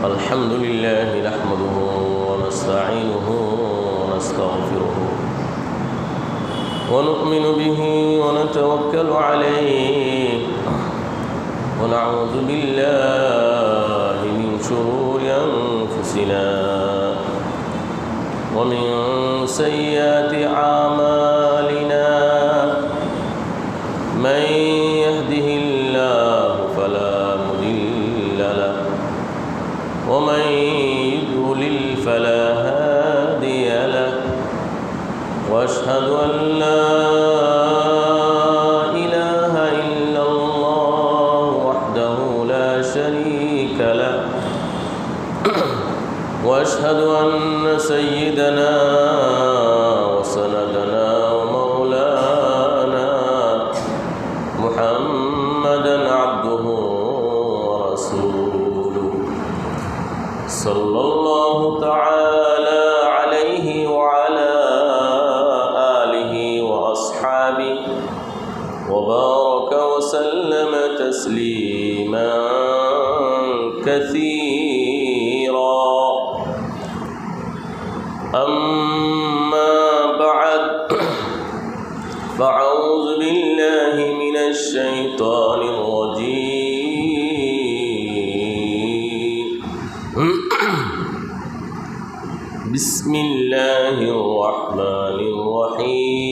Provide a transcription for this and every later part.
الحمد لله نحمده ونستعينه ونستغفره ونؤمن به ونتوكل عليه ونعوذ بالله من شرور أنفسنا ومن سيئات أعمالنا من يهده الله فلا مضل له ومن يضلل فلا هادي له واشهد ان لا اله الا الله وحده لا شريك له واشهد ان سيدنا وسندنا ومولانا محمدا عبده ورسوله صلى الله تعالى عليه وعلى آله وأصحابه وبارك وسلم تسليما كثيرا أما بعد فأعوذ بالله من الشيطان الرجيم بسم الله الرحمن الرحيم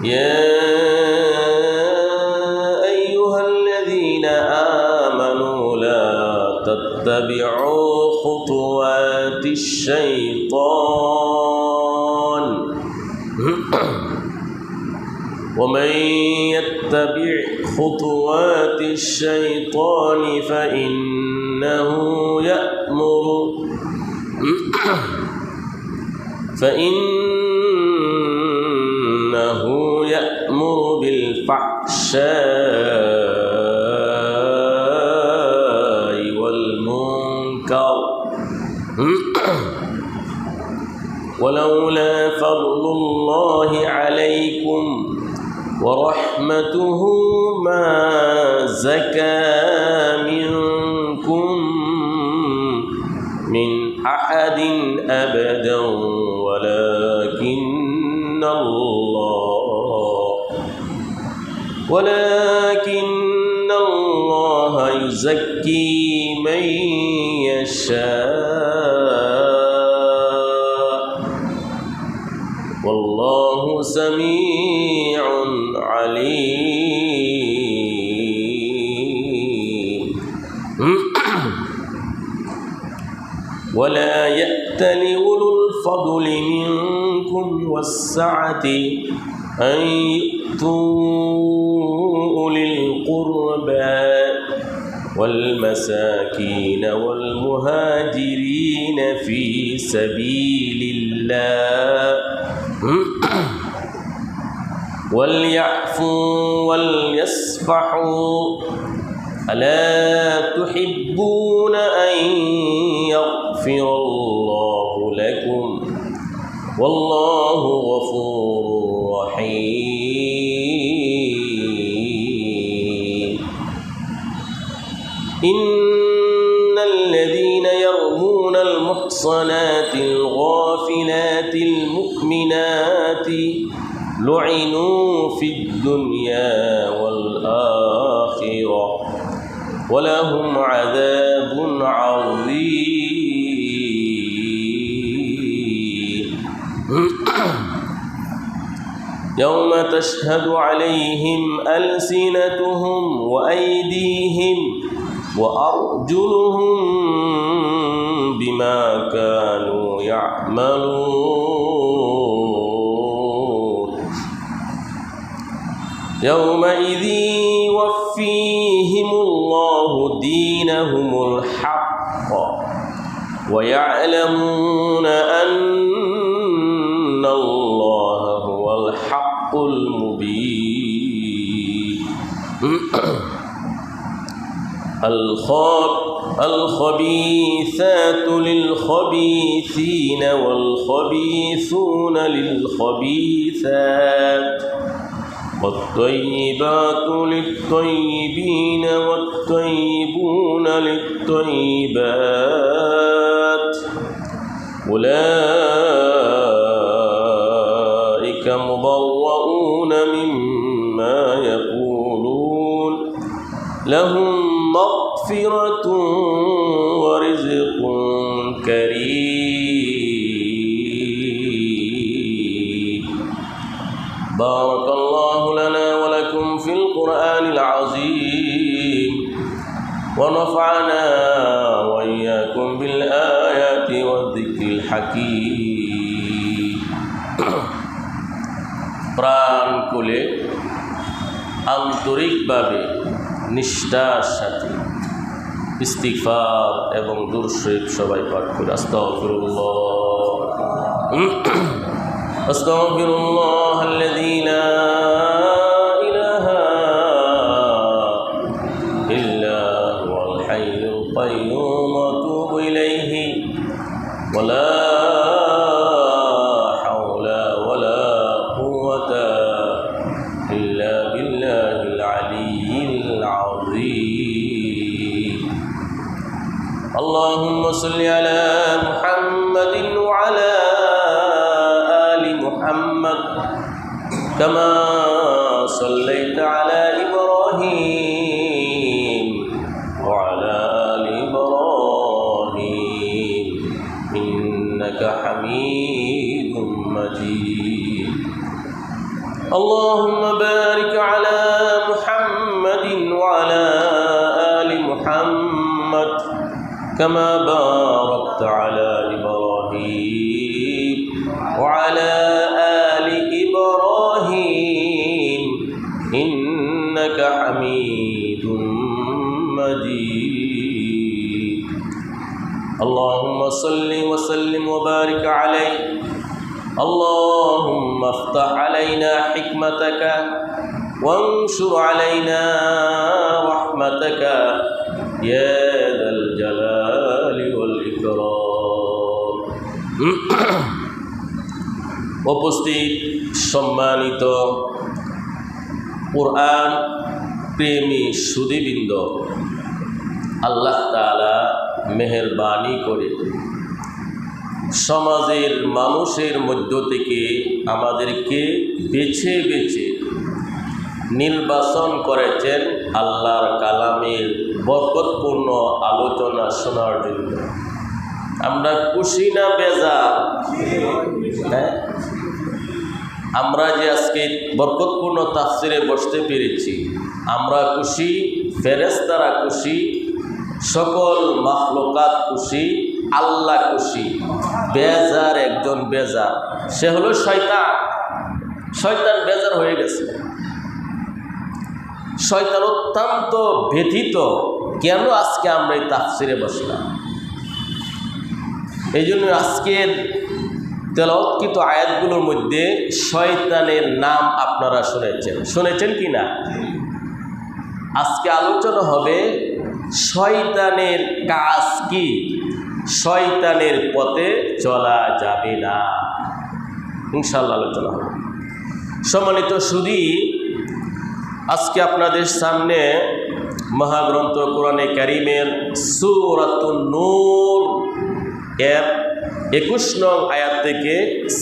يا أيها الذين آمنوا لا تتبعوا خطوات الشيطان ومن يتبع خطوات الشيطان فإنه يأمر بالفحشاء والمنكر ولولا فضل الله عليكم ورحمته ما زكى منكم من أحد أبدا ولكن الله يزكي من يشاء والله سميع عليم ولا يأتل أولو الفضل منكم والسعة أن يؤتوا أولي القربى والمساكين والمهاجرين في سبيل الله وليعفوا وليصفحوا ألا تحبون أن يغفر الله لكم والله غفور رحيم إن الذين يرمون المحصنات الغافلات المؤمنات لعنوا في الدنيا والآخرة ولهم عذاب عظيم يوم تشهد عليهم ألسنتهم وأيديهم وأرجلهم بما كانوا يعملون يومئذ يوفيهم الله دينهم الحق ويعلمون أن الله هو الحق المبين الخبيثات للخبيثين والخبيثون للخبيثات والطيبات للطيبين والطيبون للطيبات أولئك مبرؤون مما يقولون لهم مغفرة ورزق كريم. بارك الله لنا ولكم في القرآن العظيم ونفعنا وإياكم بالآيات والذكر الحكيم. প্রাণ খুলে আন্তরিকভাবে নিষ্ঠার সাথে ইস্তিগফার এবং দুরূদ শরীফ সবাই পাঠ করে আস্তাগফিরুল্লাহ আস্তাগফিরুল্লাহ আল্লাযী লা ইলাহা ইল্লা হুয়াল হাইয়ুল কাইয়্যুম ওয়া আতুবু ইলাইহি ওয়া লা হাওলা ওয়া লা কুওয়াতা ইল্লা বিল্লাহিল আলিয়্যিল আযীম. اللهم صل على محمد وعلى آل محمد كما صليت على إبراهيم وعلى آل إبراهيم إنك حميد مجيد. اللهم بارك على محمد وعلى آل محمد كما باركت على إبراهيم وعلى آل إبراهيم إنك حميد مجيد. اللهم صل وسلم وبارك عليه. اللهم افتح علينا حكمتك وانشر علينا رحمتك يا ذا الجلال والإكرام. উপস্থিত সম্মানিত কুরআন প্রেমী সুধীবৃন্দ, আল্লাহ তাআলা মেহেরবানি করে সমাজের মানুষের মধ্য থেকে আমাদেরকে বেছে বেছে নির্বাচন করেছেন আল্লাহর কালামের বরকতপূর্ণ আলোচনা শোনার জন্য। আমরা খুশি না বেজার? হ্যাঁ, আমরা যে আজকে বরকতপূর্ণ তাফসিরে বসতে পেরেছি, আমরা খুশি, ফেরেশতারা খুশি, সকল মাখলুকাত খুশি, আল্লাহ খুশি। বেজার একজন বেজার, সে হলো শয়তান। শয়তান বেজার হয়ে গেছে। শয়তান অত্যন্ত ব্যথিত, কেন আজকে আমরা এই তাফসিরে বসলাম। এই জন্য আজকের তেলাওয়াতকৃত আয়াতগুলোর মধ্যে শয়তানের নাম আপনারা শুনেছেন কি না? আজকে আলোচনা হবে শয়তানের কাজ কি, শয়তানের পথে চলা যাবে না, ইনশাআল্লাহ আলোচনা হবে। সম্মানিত সুধী, আজকে আপনাদের সামনে মহাগ্রন্থ কোরআনে কারীমের সূরাতুন নূর এর 21 নং আয়াত থেকে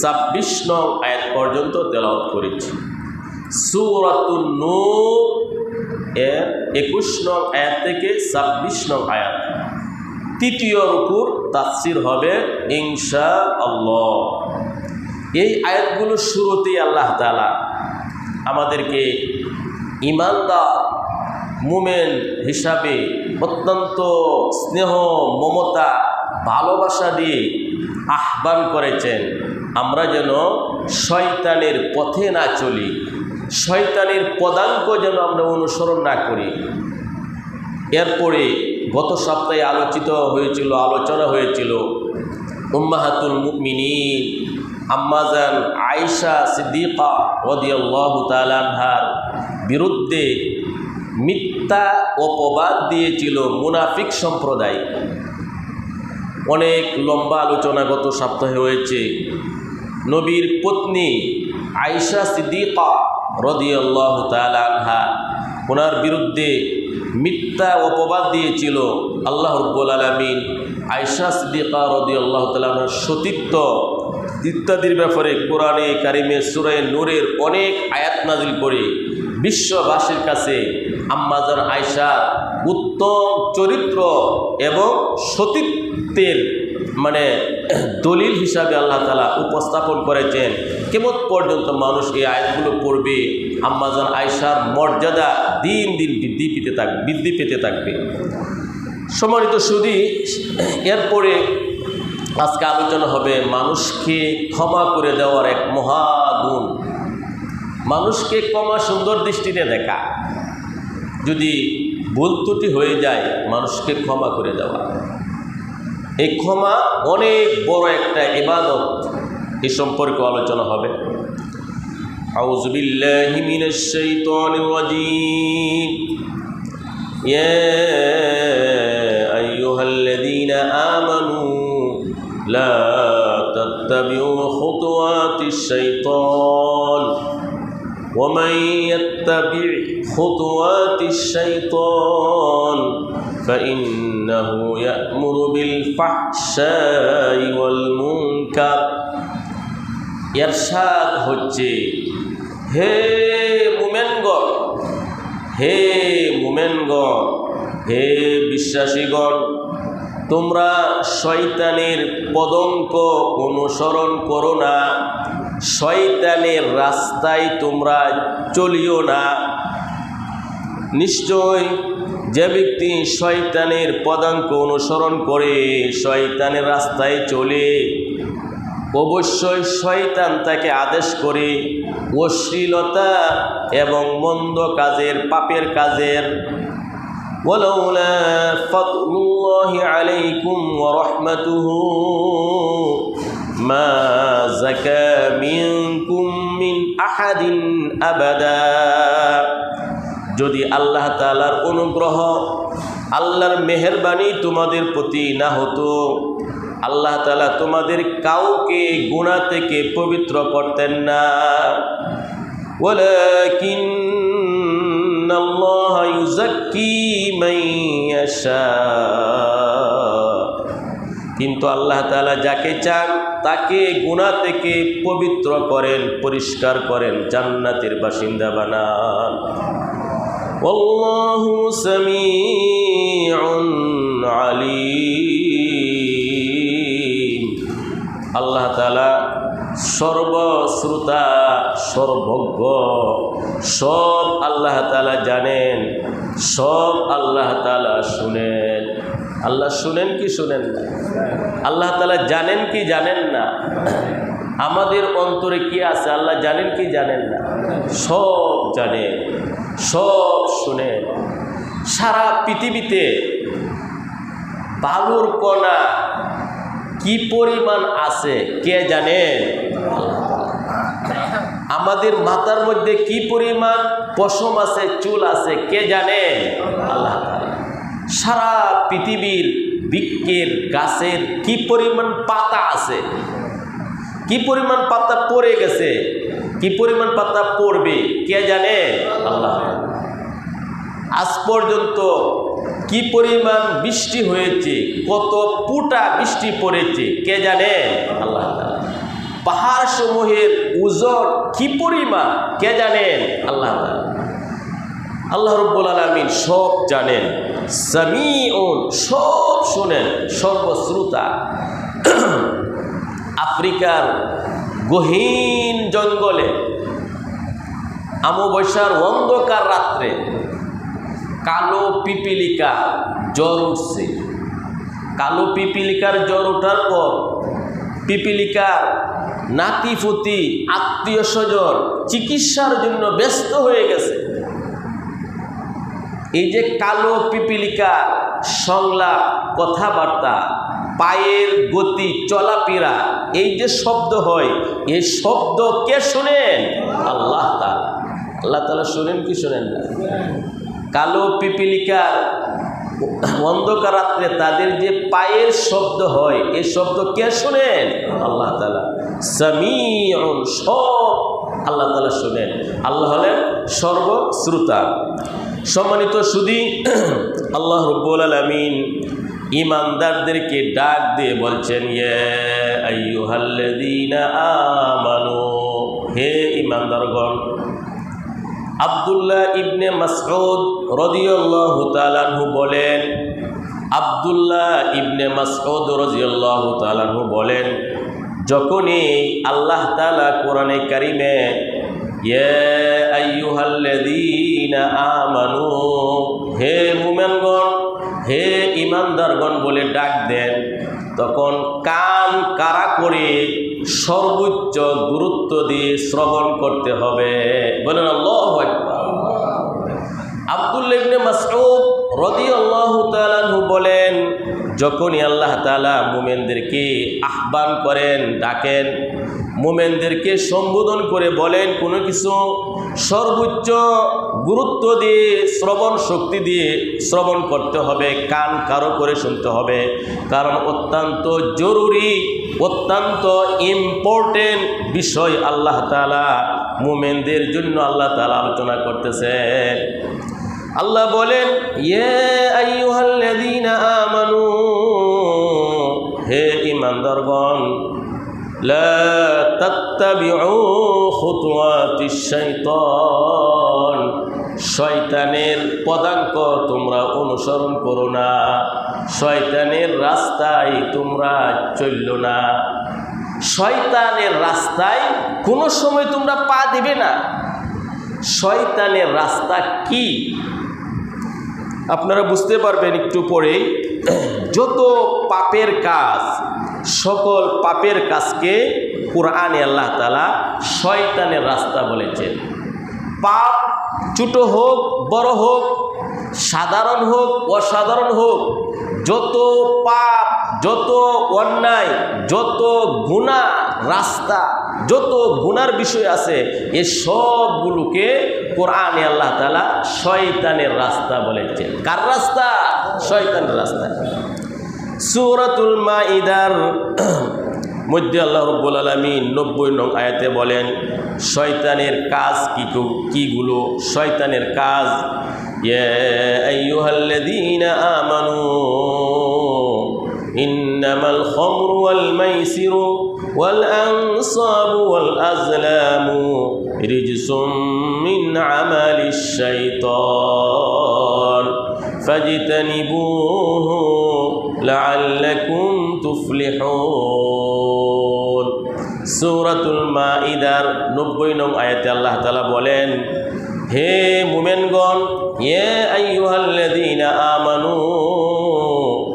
26 নং আয়াত পর্যন্ত তেলাওয়াত করেছি। সূরাতুন নূর এর 21 নং আয়াত থেকে 26 নং আয়াত, তৃতীয় রুকুর তাফসীর হবে ইনশাআল্লাহ। এই আয়াতগুলো শুরুতেই আল্লাহ তাআলা আমাদেরকে ঈমানদার মুমিন হিসাবে অত্যন্ত স্নেহ, মমতা, ভালোবাসা দিয়ে আহ্বান করেছেন আমরা যেন শয়তানের পথে না চলি, শয়তানের পদাঙ্ক যেন আমরা অনুসরণ না করি। এরপরে গত সপ্তাহে আলোচনা হয়েছিল উম্মাহাতুল মুমিনিন আম্মাজান আয়েশা সিদ্দিকা রাদিয়াল্লাহু তাআলা আনহার বিরুদ্ধে মিথ্যা অপবাদ দিয়েছিল মুনাফিক সম্প্রদায়। অনেক লম্বা আলোচনা গত সপ্তাহে হয়েছে। নবীর পত্নী আয়েশা সিদ্দিকা রাদিয়াল্লাহু তাআলা আনহা, ওনার বিরুদ্ধে মিথ্যা অপবাদ দিয়েছিল আল্লাহ রাব্বুল আলামিন আয়েশা সিদ্দিকা রাদিয়াল্লাহু তাআলা আনহার সতীত্ব ইত্যাদির ব্যাপারে কোরআনে কারিমে সূরা নূরের অনেক আয়াত নাজিল করে বিশ্ববাসীর কাছে আম্মাজান আয়েশার উত্তম চরিত্র এবং সতীত্বের দলিল হিসাবে আল্লাহ তাআলা উপস্থাপন করেছেন। কিয়ামত পর্যন্ত মানুষ এই আয়াতগুলো পড়বে, আম্মাজান আয়েশার মর্যাদা দিন দিন বৃদ্ধি পেতে থাকবে। সম্মানিত সুধী, এরপরে আজকে আলোচনা হবে মানুষকে ক্ষমা করে দেওয়ার এক মহাগুণ। মানুষকে ক্ষমা সুন্দর দৃষ্টিতে দেখা, যদি ভুল ত্রুটি হয়ে যায় মানুষকে ক্ষমা করে দেওয়া, এই ক্ষমা অনেক বড় একটা ইবাদত। এই সম্পর্কে আলোচনা হবে। আউযু বিল্লাহি মিনাশ শাইতানির রাজীম। ইয়া আইয়ুহাল্লাযীনা আমানু লা তাত্তাবিউ খুতুওয়াতিশ শাইতান ওয়া মান ইয়াত্তাবি' খুতুওয়াতিশ শাইতান فإنه يأمر بالفحشاء والمنكر। ইরশাদ হচ্ছে, হে মুমিনগণ, হে মুমিনগণ, হে বিশ্বাসীগণ, তোমরা শয়তানের পদঙ্ক অনুসরণ করো না, শয়তানের রাস্তায় তোমরা চলিও না। নিশ্চয় যে ব্যক্তি শয়তানের পদাঙ্ক অনুসরণ করে, শয়তানের রাস্তায় চলে, অবশ্যই শয়তান তাকে আদেশ করে অশ্লীলতা এবং মন্দ কাজের, পাপের কাজের। ওয়ালাউলা ফাদলুল্লাহি আলাইকুম ওয়া রাহমাতুহু মা যাকা মিনকুম মিন আহাদিন আবাদা। যদি আল্লাহ তাআলার অনুগ্রহ, আল্লাহর মেহেরবানি তোমাদের প্রতি না হতো, আল্লাহ তাআলা তোমাদের কাউকে গুনাহ থেকে পবিত্র করতেন না। ওয়ালাকিন্নাল্লাহা ইউযাক্কি মান ইয়াশা। কিন্তু আল্লাহ তাআলা যাকে চান তাকে গুনাহ থেকে পবিত্র করেন, পরিষ্কার করেন, জান্নাতের বাসিন্দা বানান। আল্লাহু সামিউন আলীম। আল্লাহ তাআলা সর্বশ্রোতা, সর্বজ্ঞ, সব আল্লাহ তাআলা জানেন, সব আল্লাহ তাআলা শুনেন। আল্লাহ শুনেন কি শুনেন না? আল্লাহ তাআলা জানেন কি জানেন না? আমাদের অন্তরে কি আছে আল্লাহ জানেন কি জানেন না? সব জানেন, সব শুনেন। সারা পৃথিবীতে বালুর কণা কি পরিমাণ আছে কে জানেন? আমাদের মাথার মধ্যে কি পরিমাণ পশম আছে, চুল আছে কে জানেন? আল্লাহ তাআলা। সারা পৃথিবীর বৃক্ষের, গাছের কি পরিমাণ পাতা আছে, কি পরিমাণ পাতা পড়ে গেছে, কি পরিমাণ পাতা পড়বে কে জানে? আল্লাহ। আজ পর্যন্ত কি পরিমাণ বৃষ্টি হয়েছে, কত ফুটা বৃষ্টি পড়েছে কে জানে? আল্লাহ। পাহাড় সমূহের ওজন কি পরিমাণ কে জানেন? আল্লাহ। আল্লাহ রাব্বুল আলামিন সব জানেন, সামিউন, সব শুনেন, সর্বশ্রোতা। আফ্রিকার গহীন জঙ্গলে অমাবস্যার অন্ধকার রাত্রে কালো পিপিলিকা জ্বর উঠছে। কালো পিপিলিকার জ্বর ওঠার পর পিপিলিকার নাতিপুতি, আত্মীয় স্বজন চিকিৎসার জন্য ব্যস্ত হয়ে গেছে। এই যে কালো পিপিলিকার সংলাপ, কথাবার্তা, পায়ের গতি, চলাফেরা, এই যে শব্দ হয়, এই শব্দ কে শোনেন? আল্লাহ তাআলা। আল্লাহ তাআলা শোনেন কি শোনেন না? কালো পিপিলিকার অন্ধকার রাত্রে তাদের যে পায়ের শব্দ হয়, এই শব্দ কে শোনেন? আল্লাহ তাআলা। সামিউন, সব আল্লাহ তাআলা শোনেন। আল্লাহ হলেন সর্বশ্রোতা। সম্মানিত সুধী, আল্লাহ রাব্বুল আলামিন ঈমানদারদেরকে ডাক দিয়ে বলছেন, ইয়া আইয়ুহাল্লাযীনা আমানু, হে ঈমানদারগণ। আব্দুল্লাহ ইবনে মাসউদ রাদিয়াল্লাহু তাআলা আনহু বলেন, আব্দুল্লাহ ইবনে মাসউদ রাদিয়াল্লাহু তাআলা আনহু বলেন, যখনই আল্লাহ তাআলা কোরআনে কারিমে ইয়া আইয়ুহাল্লাযীনা আমানু, হে মুমিনগণ, হে ঈমানদারগণ বলে ডাক দেন, তখন কান কারা করে সর্বোচ্চ গুরুত্ব দিয়ে শ্রবণ করতে হবে। বলেন আল্লাহু আকবার। আব্দুল্লাহ ইবনে মাসউদ রাদিয়াল্লাহু তাআলা আনহু বলেন, যখনই আল্লাহ তাআলা মুমিনদেরকে আহ্বান করেন, ডাকেন, মুমিনদেরকে সম্বোধন করে বলেন কোনো কিছু, সর্বোচ্চ গুরুত্ব দিয়ে শ্রবণ শক্তি দিয়ে শ্রবণ করতে হবে, কান কারো করে শুনতে হবে। কারণ অত্যন্ত জরুরি, অত্যন্ত ইম্পর্টেন্ট বিষয় আল্লাহ তাআলা মুমিনদের জন্য আল্লাহ তাআলা আলোচনা করতেছেন। আল্লাহ বলেন, ইয়া আইয়ুহাল্লাযীনা আমানু, হে ঈমানদারগণ, লা তাত্তাবিউ খুতুওয়াতিশ শাইতান, শয়তানের পদাঙ্ক তোমরা অনুসরণ করো না, শয়তানের রাস্তায় তোমরা চললো না, শয়তানের রাস্তায় কোনো সময় তোমরা পা দিবে না। শয়তানের রাস্তা কি আপনারা বুঝতে পারবেন একটু পরেই। যত পাপের কাজ, সকল পাপের কাজকে কোরআনে আল্লাহ তাআলা শয়তানের রাস্তা বলেছেন। পাপ ছোট হোক বড় হোক, সাধারণ হোক অসাধারণ হোক, যত পাপ, যত অন্যায়, যত গুনাহ রাস্তা, যত গুনার বিষয় আছে, এ সবগুলোকে কোরআনে আল্লাহ তাআলা শয়তানের রাস্তা বলেছেন। কার রাস্তা? শয়তানের রাস্তা। সূরাতুল মাইদার মধ্যে আল্লাহ রাব্বুল আলামিন 90 নং আয়াতে বলেন, শয়তানের কাজ কিগুলো, শয়তানের কাজ, ইয়া আইয়ুহাল্লাযীনা আমানু ইন্নামাল খামরু ওয়াল মাইসিরু ওয়াল আনসাবু ওয়াল আজলামু রিজসুম মিন আমালিশ শাইতান ফাজতানিবুহু লাআল্লাকুম তুফলিহুন। সূরাতুল মাইদার 90 নং আয়াতে আল্লাহ তাআলা বলেন, হে মুমিনগণ, ইয়া আইয়ুহাল্লাযীনা আমানু,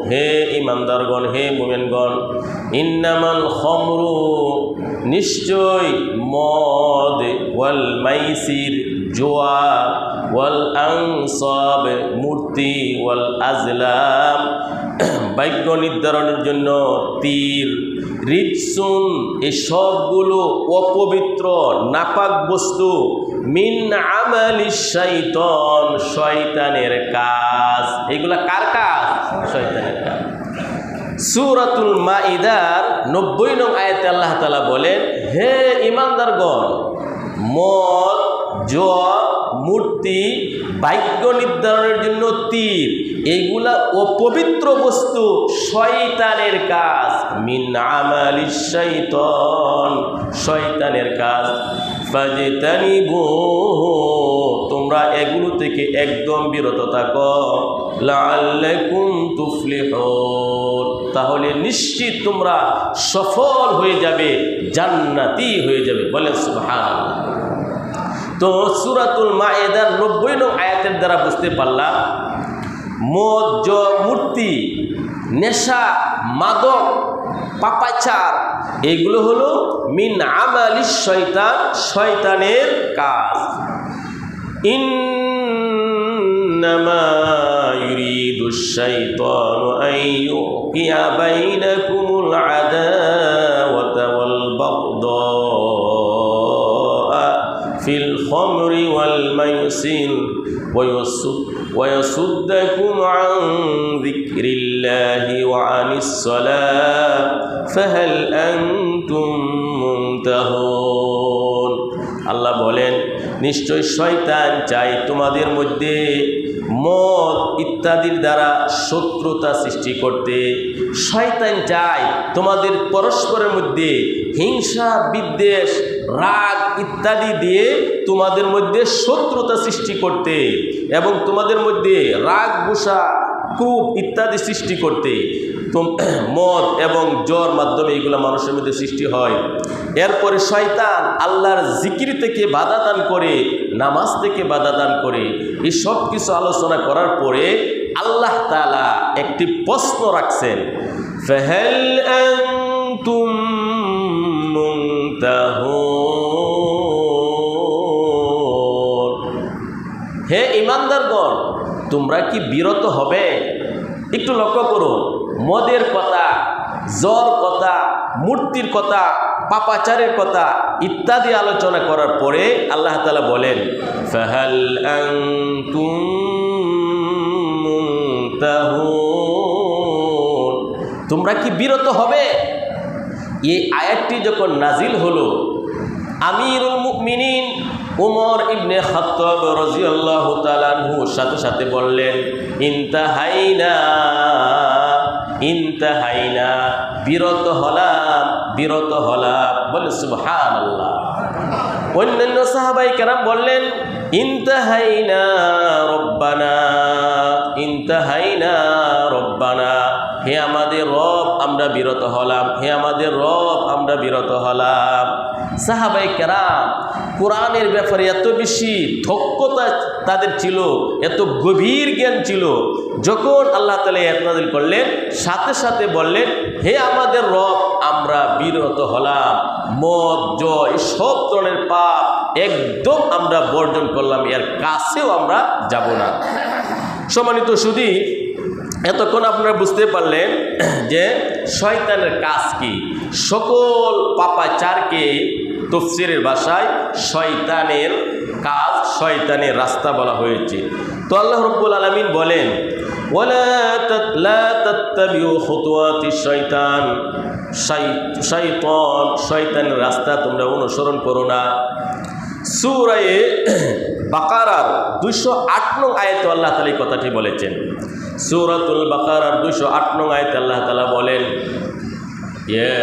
হে ঈমানদারগণ, হে মুমিনগণ, ইন্নামাল খামরু, নিশ্চয় মদ, ওয়াল মাইসির, জুয়া, ওয়াল আনসাব, মূর্তি, ওয়াল আজলাম, ভাগ্য নির্ধারণের জন্য তীর, রিজসুন, এই সবগুলো অপবিত্র নাপাক বস্তু, মিন আমালিশ শাইতান, শয়তানের কাজ। এগুলা কার কাজ? শয়তানের কাজ। সূরাতুল মাইদার 90 নং আয়াতে আল্লাহ তাআলা বলেন, হে ঈমানদারগণ, মদ, জুয়া, মূর্তি, ভাগ্য নির্ধারণের জন্য তীর, এইগুলা অপবিত্র বস্তু, শয়তানের কাজ। মিন আমালিশ শাইতান, শয়তানের কাজ। ফাজতানিবুহু, তোমরা এগুলো থেকে একদম বিরত থাকো। লাআল্লাকুম তুফলিহুন, তাহলে নিশ্চিত তোমরা সফল হয়ে যাবে, জান্নাতি হয়ে যাবে। বলেন সুবহানাল্লাহ। তো সূরাতুল মাইদার 90 নং আয়াতের দ্বারা বুঝতে পারলাম, মদ, জুয়া, মূর্তি, নেশা, মাদক, পাপাচার, এগুলো হলো মিন আমালিশ শয়তান, শয়তানের কাজ। ইন্নামা ইউরিদুশ শাইতানু আন ইউকিয়া বাইনাকুমুল আদাওয়াতা ওয়াল বাগদা ফিল খামরি ওয়াল মাইসির ويصدكم عن ذكر الله وعن الصلاة فهل أنتم منتهون আল্লাহ বলেন নিশ্চয় শয়তান চায় তোমাদের মধ্যে মদ ইত্যাদির দ্বারা শত্রুতা সৃষ্টি করতে। শয়তান চায় তোমাদের পরস্পরের মধ্যে হিংসা বিদ্বেষ রাগ ইত্যাদি দিয়ে তোমাদের মধ্যে শত্রুতা সৃষ্টি করতে এবং তোমাদের মধ্যে রাগ গুসা ক্রোধ ইত্যাদি সৃষ্টি করতে। মদ এবং জ্বর মাধ্যমে এগুলো মানুষের মধ্যে সৃষ্টি হয়। এরপরে শয়তান আল্লাহর জিকির থেকে বাধা দান করে, নামাজ থেকে বাধা দান করে। এই সব কিছু আলোচনা করার পরে আল্লাহ তাআলা একটি প্রশ্ন রাখছেন, ফাহাল আনতুম মুনতাহুন, হে ঈমানদারগণ তোমরা কি বিরত হবে? একটু লক্ষ্য করুন, মদের কথা, জ্বর কথা, মূর্তির কথা, পাপাচারের কথা ইত্যাদি আলোচনা করার পরে আল্লাহ তাআলা বলেন ফাহাল আনতুম মুনতাহুন, তোমরা কি বিরত হবে? এই আয়াতটি যখন নাজিল হলো, আমিরুল মুমিনিন উমর ইবনে খাত্তাব রাদিয়াল্লাহু তাআলা আনহু সাথে সাথে বললেন ইনতাহাইনা ইনতাহাইনা, বিরত হলাম বিরত হলাম। বলে সুবহানাল্লাহ। অন্যান্য সাহাবায়ে কেরাম বললেন ইনতাহাইনা রব্বানা ইনতাহাইনা রব্বানা, হে আমাদের রব আমরা বিরত হলাম, হে আমাদের রব আমরা বিরত হলাম। সাহাবায়ে কেরাম কোরআনের ব্যাপারে এত বেশি দক্ষতা তাদের ছিল, এত গভীর জ্ঞান ছিল, যখন আল্লাহ তাআলা আয়াত নাযিল করলেন সাথে সাথে বললেন হে আমাদের রব আমরা বিরত হলাম, মদ জয় সব ধরনের পাপ একদম আমরা বর্জন করলাম, এর কাছেও আমরা যাব না। সম্মানিত সুধী, এতক্ষণ আপনারা বুঝতে পারলেন যে শয়তানের কাজ কি। সকল পাপাচারকে তাফসীরের ভাষায় শয়তানের কাজ, শয়তানের রাস্তা বলা হয়েছে। তো আল্লাহ রাব্বুল আলামিন বলেন ওয়ালা তাত্তাবিউ খুতুওয়াতিশ শয়তান, শয়তানের রাস্তা তোমরা অনুসরণ করো না। সূরা বাকারার 208 নং আয়াতে আল্লাহ তাআলা এই কথাটি বলেছেন। সূরাতুল বাকারার 208 নং আয়াতে আল্লাহ তাআলা বলেন ইয়া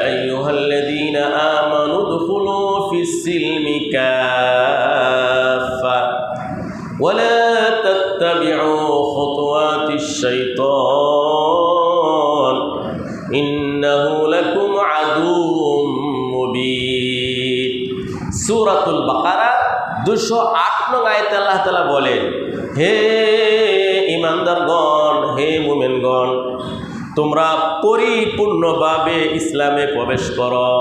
আইয়ুহাল্লাযীনা আমানু দুখুলু ফিস-সিলমি কাফা ওয়া লা তাত্তাবিউ খুতুওয়াতিশ শাইতান ইন্নাহু লাকুম আদুউম মুবিন। সূরাতুল বাকারা 208 নং আয়াতে আল্লাহ তাআলা বলেন হে ঈমানদারগণ, হে মুমিনগণ, তোমরা পরিপূর্ণভাবে ইসলামে প্রবেশ করো।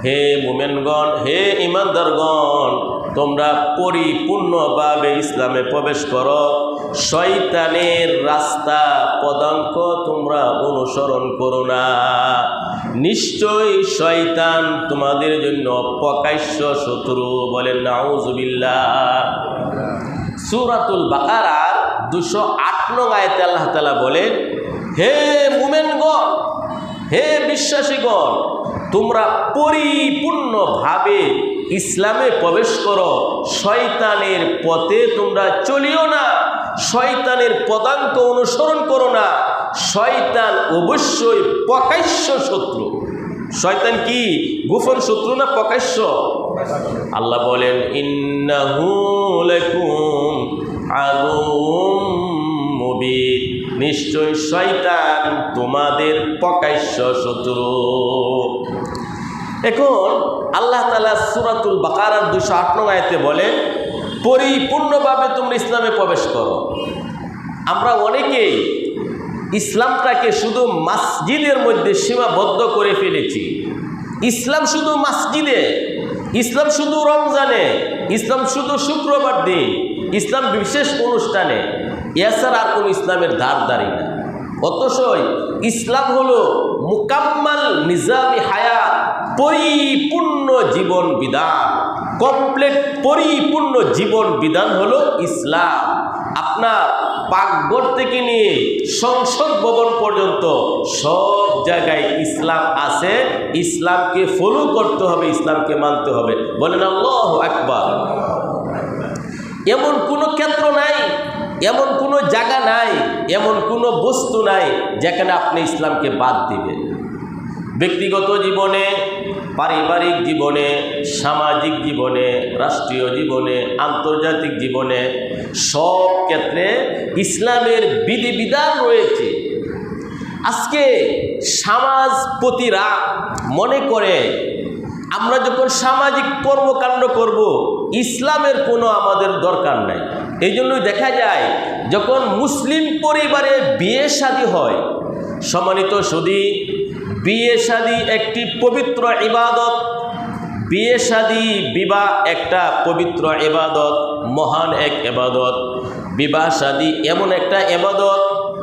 হে মুমিনগণ, হে ঈমানদারগণ, তোমরা পরিপূর্ণভাবে ইসলামে প্রবেশ করো। শয়তানের রাস্তা পদাঙ্ক তোমরা অনুসরণ করো না, নিশ্চয়ই শয়তান তোমাদের জন্য প্রকাশ্য শত্রু। বলেন নাউজুবিল্লাহ। সূরাতুল বাকারার 208 নং আয়াতে আল্লাহ তাআলা বলেন হে মুমিনগণ, হে বিশ্বাসীগণ, তোমরা পরিপূর্ণভাবে ইসলামে প্রবেশ করো, শয়তানের পথে তোমরা চলিও না, শয়তানের পদাঙ্ক অনুসরণ করো না। শয়তান অবশ্যই প্রকাশ্য শত্রু। শয়তান কি গোপন শত্রু না প্রকাশ্য? আল্লাহ বলেন ইন্নাহু লাকুম আদুউম মুবিন, নিশ্চয় শয়তান তোমাদের প্রকাশ্য শত্রু। এখন আল্লাহ তাআলা সূরাতুল বাকারার 208 নং আয়াতে বলেন পরিপূর্ণভাবে তোমরা ইসলামে প্রবেশ করো। আমরা অনেকেই ইসলামটাকে শুধু মসজিদের মধ্যে সীমাবদ্ধ করে ফেলেছি। ইসলাম শুধু মসজিদে, ইসলাম শুধু রমজানে, ইসলাম শুধু শুক্রবার দিন, ইসলাম বিশেষ অনুষ্ঠানে, এছাড়া আর কোনো ইসলামের ধার ধারি না। অথচই ইসলাম হলো মুকাম্মাল নিজামি হায়াত, পরিপূর্ণ জীবন বিধান, কমপ্লিট পরিপূর্ণ জীবন বিধান হলো ইসলাম। আপনার পাকঘর থেকে নিয়ে সংসদ ভবন পর্যন্ত সব জায়গায় ইসলাম আছে। ইসলামকে ফলো করতে হবে, ইসলামকে মানতে হবে। বলেন আল্লাহু আকবার। এমন কোনো ক্ষেত্র নাই, এমন কোনো জায়গা নাই, এমন কোনো বস্তু নাই যেখানে আপনি ইসলামকে বাদ দিবেন। ব্যক্তিগত জীবনে, পারিবারিক জীবনে, সামাজিক জীবনে, রাষ্ট্রীয় জীবনে, আন্তর্জাতিক জীবনে সব ক্ষেত্রে ইসলামের বিধিবিধান রয়েছে। আজকে সমাজপতিরা মনে করে আমরা যখন সামাজিক কর্মকাণ্ড করব, ইসলামের কোনো আমাদের দরকার নাই। এই জন্যই দেখা যায় যখন মুসলিম পরিবারে বিয়ে শাদী হয়, সম্মানিত সুধী, বিয়ে শাদী একটি পবিত্র ইবাদত। বিয়ে শাদী বিবাহ একটা পবিত্র ইবাদত, মহান এক ইবাদত। বিবাহ শাদী এমন একটা ইবাদত,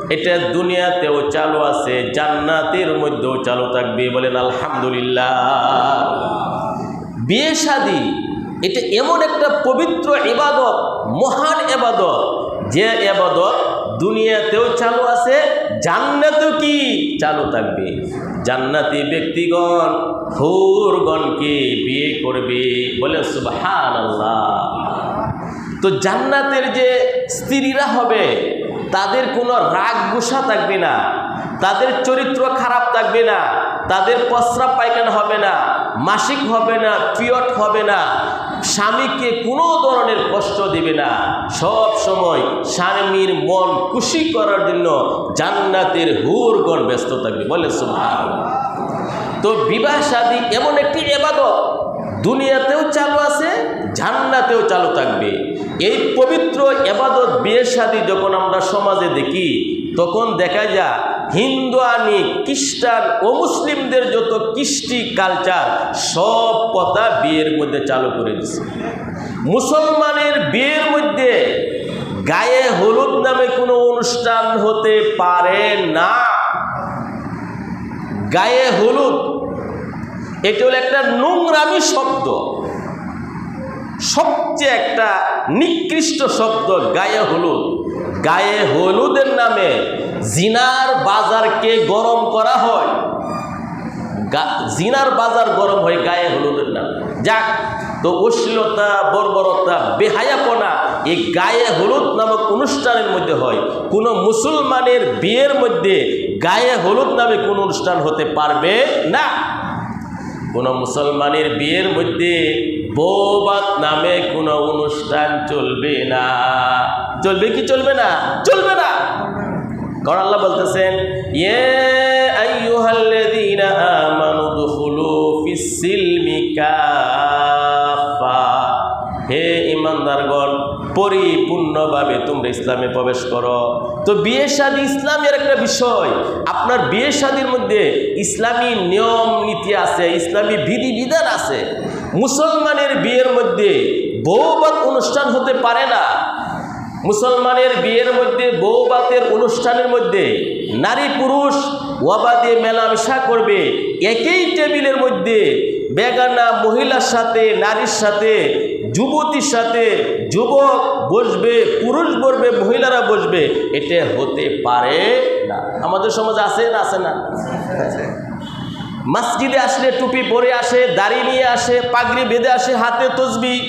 এটা দুনিয়াতেও চালু আছে, জান্নাতের মধ্যেও চালু থাকবে। বলেন আলহামদুলিল্লাহ। বিয়ে শাদী এটা এমন একটা পবিত্র ইবাদত, মহান ইবাদত, যে ইবাদত দুনিয়াতেও চালু আছে, জান্নাতেও কি চালু থাকবে। জান্নাতি ব্যক্তিগণ হুরগণকে বিয়ে করবে। বলে সুবহানাল্লাহ। তো জান্নাতের যে স্ত্রীরা হবে তাদের কোনো রাগ গুসা থাকবে না, তাদের চরিত্র খারাপ থাকবে না, তাদের প্রস্রাব পায়খানা হবে না, মাসিক হবে না, পিরিয়ড হবে না, স্বামীকে কোনো ধরনের কষ্ট দিবে না। সব সময় স্বামীর মন খুশি করার জন্য জান্নাতের হুরগণ ব্যস্ত থাকবে। বলে সুবহানাল্লাহ। তো বিবাহ শাদী এমন একটি ইবাদত, দুনিয়াতেও চালু আছে, জান্নাতেও চালু থাকবে। এই পবিত্র ইবাদত বিয়ে শাদী যখন আমরা সমাজে দেখি, তখন দেখা যায় হিন্দু আনি খ্রিস্টান ও মুসলিমদের যত কৃষ্টি কালচার সব কথা বিয়ের মধ্যে চালু করে দিচ্ছে। মুসলমানের বিয়ের মধ্যে গায়ে হলুদ নামে কোনো অনুষ্ঠান হতে পারে না। গায়ে হলুদ এটা হলো একটা নোংরামি শব্দ, সবচেয়ে একটা নিকৃষ্ট শব্দ গায়ে হলুদ। গায়ে হলুদের নামে জিনার বাজারকে গরম করা হয়। জিনার বাজার গরম হয় গায়ে হলুদের নামে। যাক, তো অশ্লীলতা, বর্বরতা, বেহায়াপনা এই গায়ে হলুদ নামক অনুষ্ঠানের মধ্যে হয়। কোনো মুসলমানের বিয়ের মধ্যে গায়ে হলুদ নামে কোনো অনুষ্ঠান হতে পারবে না। কোনো মুসলমানের বিয়ের মধ্যে বৌবাত নামে কোনো অনুষ্ঠান চলবে না। চলবে কি চলবে না? চলবে না। কারণ আল্লাহ বলতেছেন, ইয়া আইয়ুহাল্লাযীনা আমানু দুখুলু ফিস-সিলমি কাফা। হে ঈমানদারগণ, পরিপূর্ণভাবে তোমরা ইসলামে প্রবেশ করো। তো বিয়ে শাদী ইসলামের একটা বিষয়। আপনার বিয়ে শাদীর মধ্যে ইসলামী নিয়ম নীতি আছে, ইসলামী বিধিবিধান আছে। মুসলমানের বিয়ের মধ্যে বৌবাত অনুষ্ঠান হতে পারে না। মুসলমানের বিয়ের মধ্যে বৌবাতের অনুষ্ঠানের মধ্যে নারী পুরুষ ওয়াবাদে মেলামেশা করবে। একই টেবিলের মধ্যে বেগানা মহিলার সাথে, নারীর সাথে, যুবতীর সাথে যুবক বসবে, পুরুষ বসবে, মহিলারা বসবে, এটা হতে পারে না। আমাদের সমাজে আছে না? আছে না? মসজিদে আসলে টুপি পরে আসে, দাড়ি নিয়ে আসে, পাগড়ি বেঁধে আসে, হাতে তসবিহ।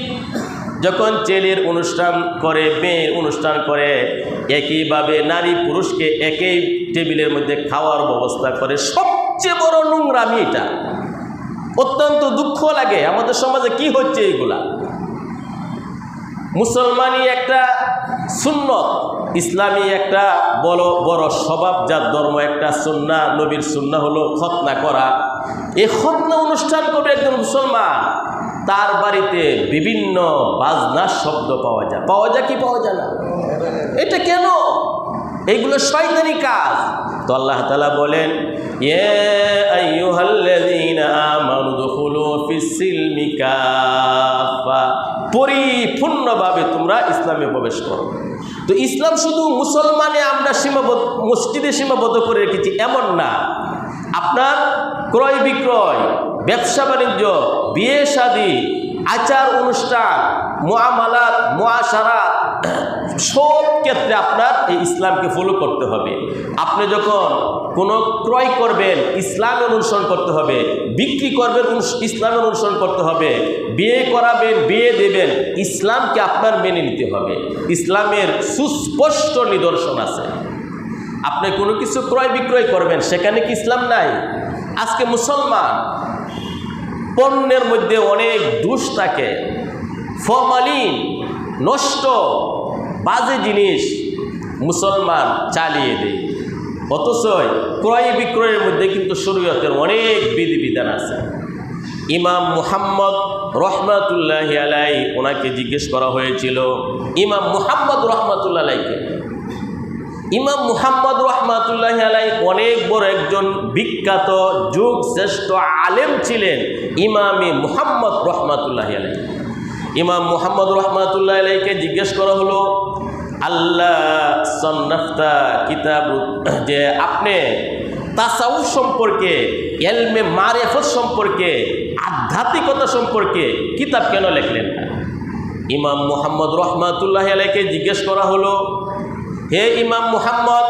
যখন ছেলের অনুষ্ঠান করে, মেয়ের অনুষ্ঠান করে, একইভাবে নারী পুরুষকে একই টেবিলের মধ্যে খাওয়ার ব্যবস্থা করে। সবচেয়ে বড় নোংরামি এটা। অত্যন্ত দুঃখ লাগে আমাদের সমাজে কি হচ্ছে এইগুলা। মুসলমানি একটা সুন্নত, ইসলামী একটা বড় বড় স্বভাবজাত ধর্ম, একটা সুন্নাহ, নবীর সুন্নাহ হলো খতনা করা। এই খতনা অনুষ্ঠান করবে একজন মুসলমান, তার বাড়িতে বিভিন্ন বাজনার শব্দ পাওয়া যায়। পাওয়া যায় কি পাওয়া যায় না? এটা কেন? এইগুলো শয়তানি কাজ। তো আল্লাহ তাআলা বলেন, ইয়া আইয়ুহাল্লাযীনা আমানু দুখুলু ফিস-সিলমি কাফা। পরিপূর্ণভাবে তোমরা ইসলামে প্রবেশ করো। তো ইসলাম শুধু মুসলমানে আমরা সীমাবদ্ধ, মসজিদে সীমাবদ্ধ করে রেখেছি এমন না। আপনার ক্রয় বিক্রয়, ব্যবসা বাণিজ্য, বিয়ে শাদী, আচার অনুষ্ঠান, মুআমালাত, মুআশারাত, সব ক্ষেত্রে আপনার এই ইসলামকে ফলো করতে হবে। আপনি যখন কোনো ক্রয় করবেন ইসলামের অনুসরণ করতে হবে, বিক্রি করবেন ইসলামের অনুসরণ করতে হবে, বিয়ে করাবেন বিয়ে দেবেন ইসলামকে আপনার মেনে নিতে হবে। ইসলামের সুস্পষ্ট নিদর্শন আছে। আপনি কোনো কিছু ক্রয় বিক্রয় করবেন সেখানে কি ইসলাম নাই? আজকে মুসলমান পণ্যের মধ্যে অনেক দোষ থাকে, ফরমালিন নষ্ট বাজে জিনিস মুসলমান চালিয়ে দেয়, অথচ ক্রয় বিক্রয়ের মধ্যে কিন্তু শরীয়তের অনেক বিধিবিধান আছে। ইমাম মুহাম্মদ রহমাতুল্লাহি আলাইহি ওনাকে জিজ্ঞেস করা হয়েছিল, ইমাম মুহাম্মদ রহমাতুল্লাহি আলাইহিকে। ইমাম মুহাম্মদ রহমাতুল্লাহি আলাইহি অনেক বড় একজন বিখ্যাত যুগ শ্রেষ্ঠ আলেম ছিলেন, ইমামে মুহাম্মদ রহমাতুল্লাহি আলাইহি। ইমাম মুহাম্মদ রহমাতুল্লাহি আলাইহিকে জিজ্ঞেস করা হলো, আল্লাহ সন্নাফতা কিতাব, যে আপনি তাসাউফ সম্পর্কে, ইলমে মারিফত সম্পর্কে, আধ্যাত্মিকতা সম্পর্কে কিতাব কেন লিখলেন না? ইমাম মুহাম্মদ রহমাতুল্লাহি আলাইহিকে জিজ্ঞেস করা হলো, হে ইমাম মুহাম্মদ,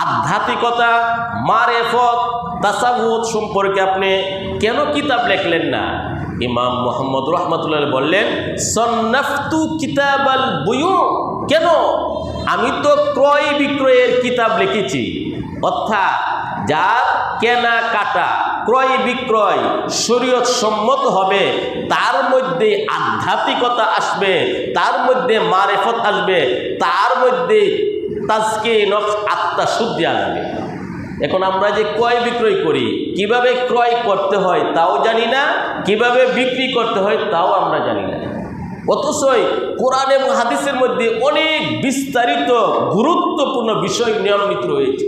আধ্যাত্মিকতা, মারিফত, তাসাউফ সম্পর্কে আপনি কেন কিতাব লিখলেন না? ইমাম মুহাম্মদ রহমাতুল্লাহ বললেন, সন্নাফতু কিতাবাল বুয়ু, কেন? আমি তো ক্রয় বিক্রয়ের কিতাব লিখেছি। অর্থাৎ যার কেনা কাটা, ক্রয় বিক্রয় শরীয়ত সম্মত হবে, তার মধ্যে আধ্যাত্মিকতা আসবে, তার মধ্যে মারিফত আসবে, তার মধ্যে তাজকে নফস, আত্মা শুদ্ধি আসবে। এখন আমরা যে ক্রয় বিক্রয় করি, কিভাবে ক্রয় করতে হয় তাও জানি না, কিভাবে বিক্রি করতে হয় তাও আমরা জানি না। অথচ কোরআন এবং হাদিসের মধ্যে অনেক বিস্তারিত গুরুত্বপূর্ণ বিষয় নিয়মিত রয়েছে।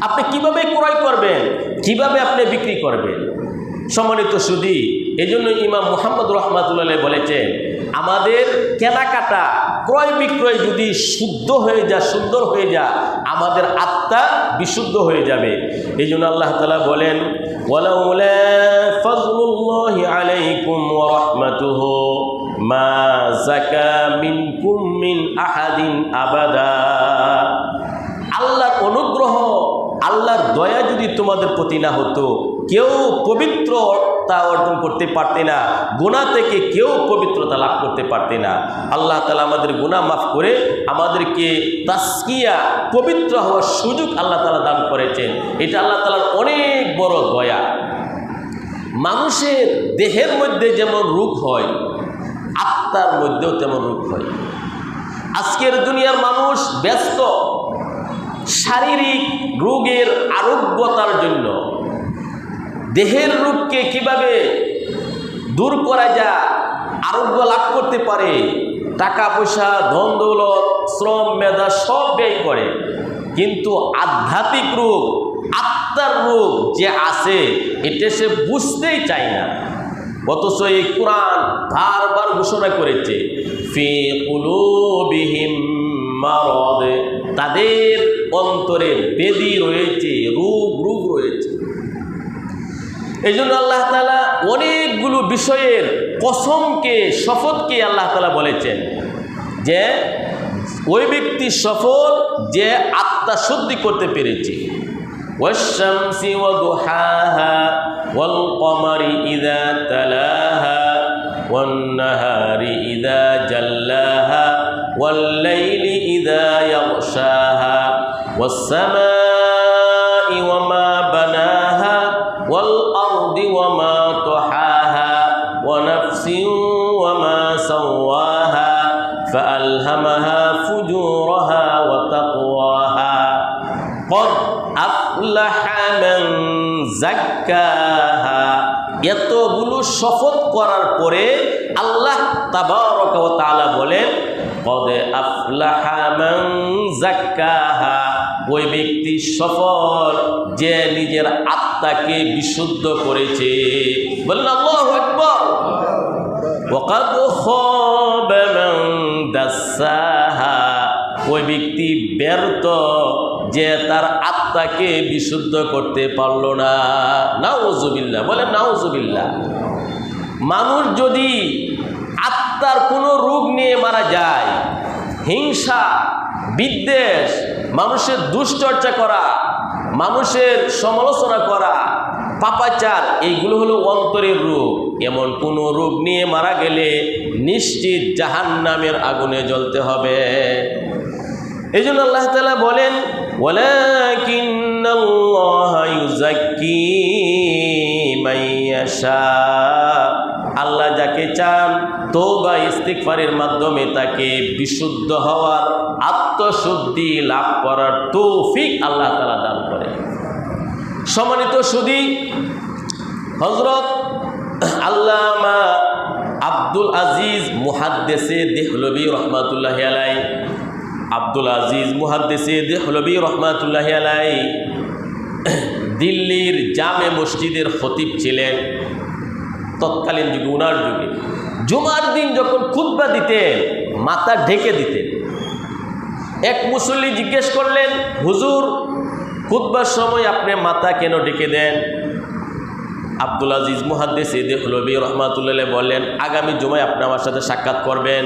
আপনি কিভাবে ক্রয় করবেন, কিভাবে আপনি বিক্রি করবেন। সম্মানিত সুধী, এই জন্য ইমাম মুহাম্মদ রহমাতুল্লাহ বলেছেন, আমাদের কেনাকাটা, ক্রয় বিক্রয় যদি শুদ্ধ হয়ে যায়, সুন্দর হয়ে যায়, আমাদের আত্মা বিশুদ্ধ হয়ে যাবে। এই জন্য আল্লাহ তাআলা বলেন, ওয়ালাউলা ফাজলুল্লাহি আলাইকুম ওয়া রাহমাতুহু মা যাকা মিনকুম মিন আহাদিন আবাদা। আল্লাহর অনুগ্রহ, আল্লাহর দয়া যদি তোমাদের প্রতি না হতো, কেউ পবিত্রতা অর্জন করতে পারতে না, গুনাহ থেকে কেউ পবিত্রতা লাভ করতে পারতে না। আল্লাহ তাআলা আমাদের গুনাহ মাফ করে আমাদেরকে তাসকিয়া, পবিত্র হওয়ার সুযোগ আল্লাহ তাআলা দান করেছেন। এটা আল্লাহ তাআলার অনেক বড় দয়া। মানুষের দেহের মধ্যে যেমন রোগ হয়, আত্মার মধ্যেও তেমন রোগ হয়। আজকের দুনিয়ার মানুষ ব্যস্ত শারীরিক রোগের আরোগ্যতার জন্য, দেহের রোগকে কিভাবে দূর করা যায়, আরোগ্য লাভ করতে পারে, টাকা পয়সা, ধন দৌলত, শ্রম, মেধা সব ব্যয় করে, কিন্তু আধ্যাত্মিক রোগ, আত্মার রোগ যে আছে এটা সে বুঝতেই চায় না। অথচ এই কোরআন বারবার ঘোষণা করেছে, ফি কুলুবিহিম মারাদ, তাদের অন্তরে বেদি রয়েছে, রোগ রয়েছে। এই জন্য আল্লাহ তাআলা অনেকগুলো বিষয়ের কসমকে, শপথকে আল্লাহ তাআলা বলেছেন যে ওই ব্যক্তি সফল যে আত্মা শুদ্ধি করতে পেরেছে। ওয়াশ-শামসি ওয়া দুহাহা ওয়াল কমারি ইযা তালাহা ওয়ান নাহারি ইযা জাল্লাহা ওয়াল লাইলি ইযা ইয়াগশাহা ওয়াস সামাই ওয়া মা বানাহা ওয়াল আরদি ওয়া মা তুহাহা ওয়া নাফসিন ওয়া মা সাওয়াহা ফাআলহামাহা ফুজুরাহা ওয়া তাকওয়াহা ক্বাদ আফলাহা মান যাক্কাহা। এতগুলো শপথ করার পরে আল্লাহ তাবারাকা ওয়া তাআলা বলেন, ক্বাদ আফলাহা মান যাক্কাহা, ওই ব্যক্তি সফল যে নিজের আত্মাকে বিশুদ্ধ করেছে। বলেন আল্লাহু আকবার। ওয়া ক্বাদ খাবা মান দাসাহা, ওই ব্যক্তি ব্যর্থ যে তার আত্মাকে বিশুদ্ধ করতে পারল না। নাউজুবিল্লাহ, বলেন নাউজুবিল্লাহ। মানুষ যদি আত্মার কোনো রোগ নিয়ে মারা যায়, হিংসা, বিদ্বেষ, মানুষের দুশ্চর্চা করা, মানুষের সমালোচনা করা, পাপাচার, এইগুলো হলো অন্তরের রোগ। এমন কোন রোগ নিয়ে মারা গেলে নিশ্চিত জাহান্নামের আগুনে জ্বলতে হবে। এই জন্য আল্লাহ তাআলা বলেন, ওয়ালাকিন্নাল্লাহা ইউযাক্কি মান ইয়াশা, আল্লাহ যাকে চান তওবা ইস্তিগফারের মাধ্যমে তাকে বিশুদ্ধ হওয়ার, আত্মশুদ্ধি লাভ করার তৌফিক আল্লাহ তাআলা দান করে। সম্মানিত সুধী, হযরত আল্লামা আব্দুল আজিজ মুহাদ্দিসে দেহলভী রহমাতুল্লাহি আলাইহি, আব্দুল আজিজ মুহাদ্দিসে দেহলভী রহমাতুল্লাহি আলাইহি দিল্লির জামে মসজিদের খতিব ছিলেন তৎকালীন যুগে। উনার যুগে জুমার দিন যখন খুতবা দিতেন মাথা ঢেকে দিতেন। এক মুসল্লি জিজ্ঞেস করলেন, হুজুর খুতবার সময় আপনি মাথা কেন ঢেকে দেন? আব্দুল আজিজ মুহাদ্দিস দেহলভী রহমাতুল্লাহ বললেন, আগামী জুমায় আপনি আমার সাথে সাক্ষাৎ করবেন।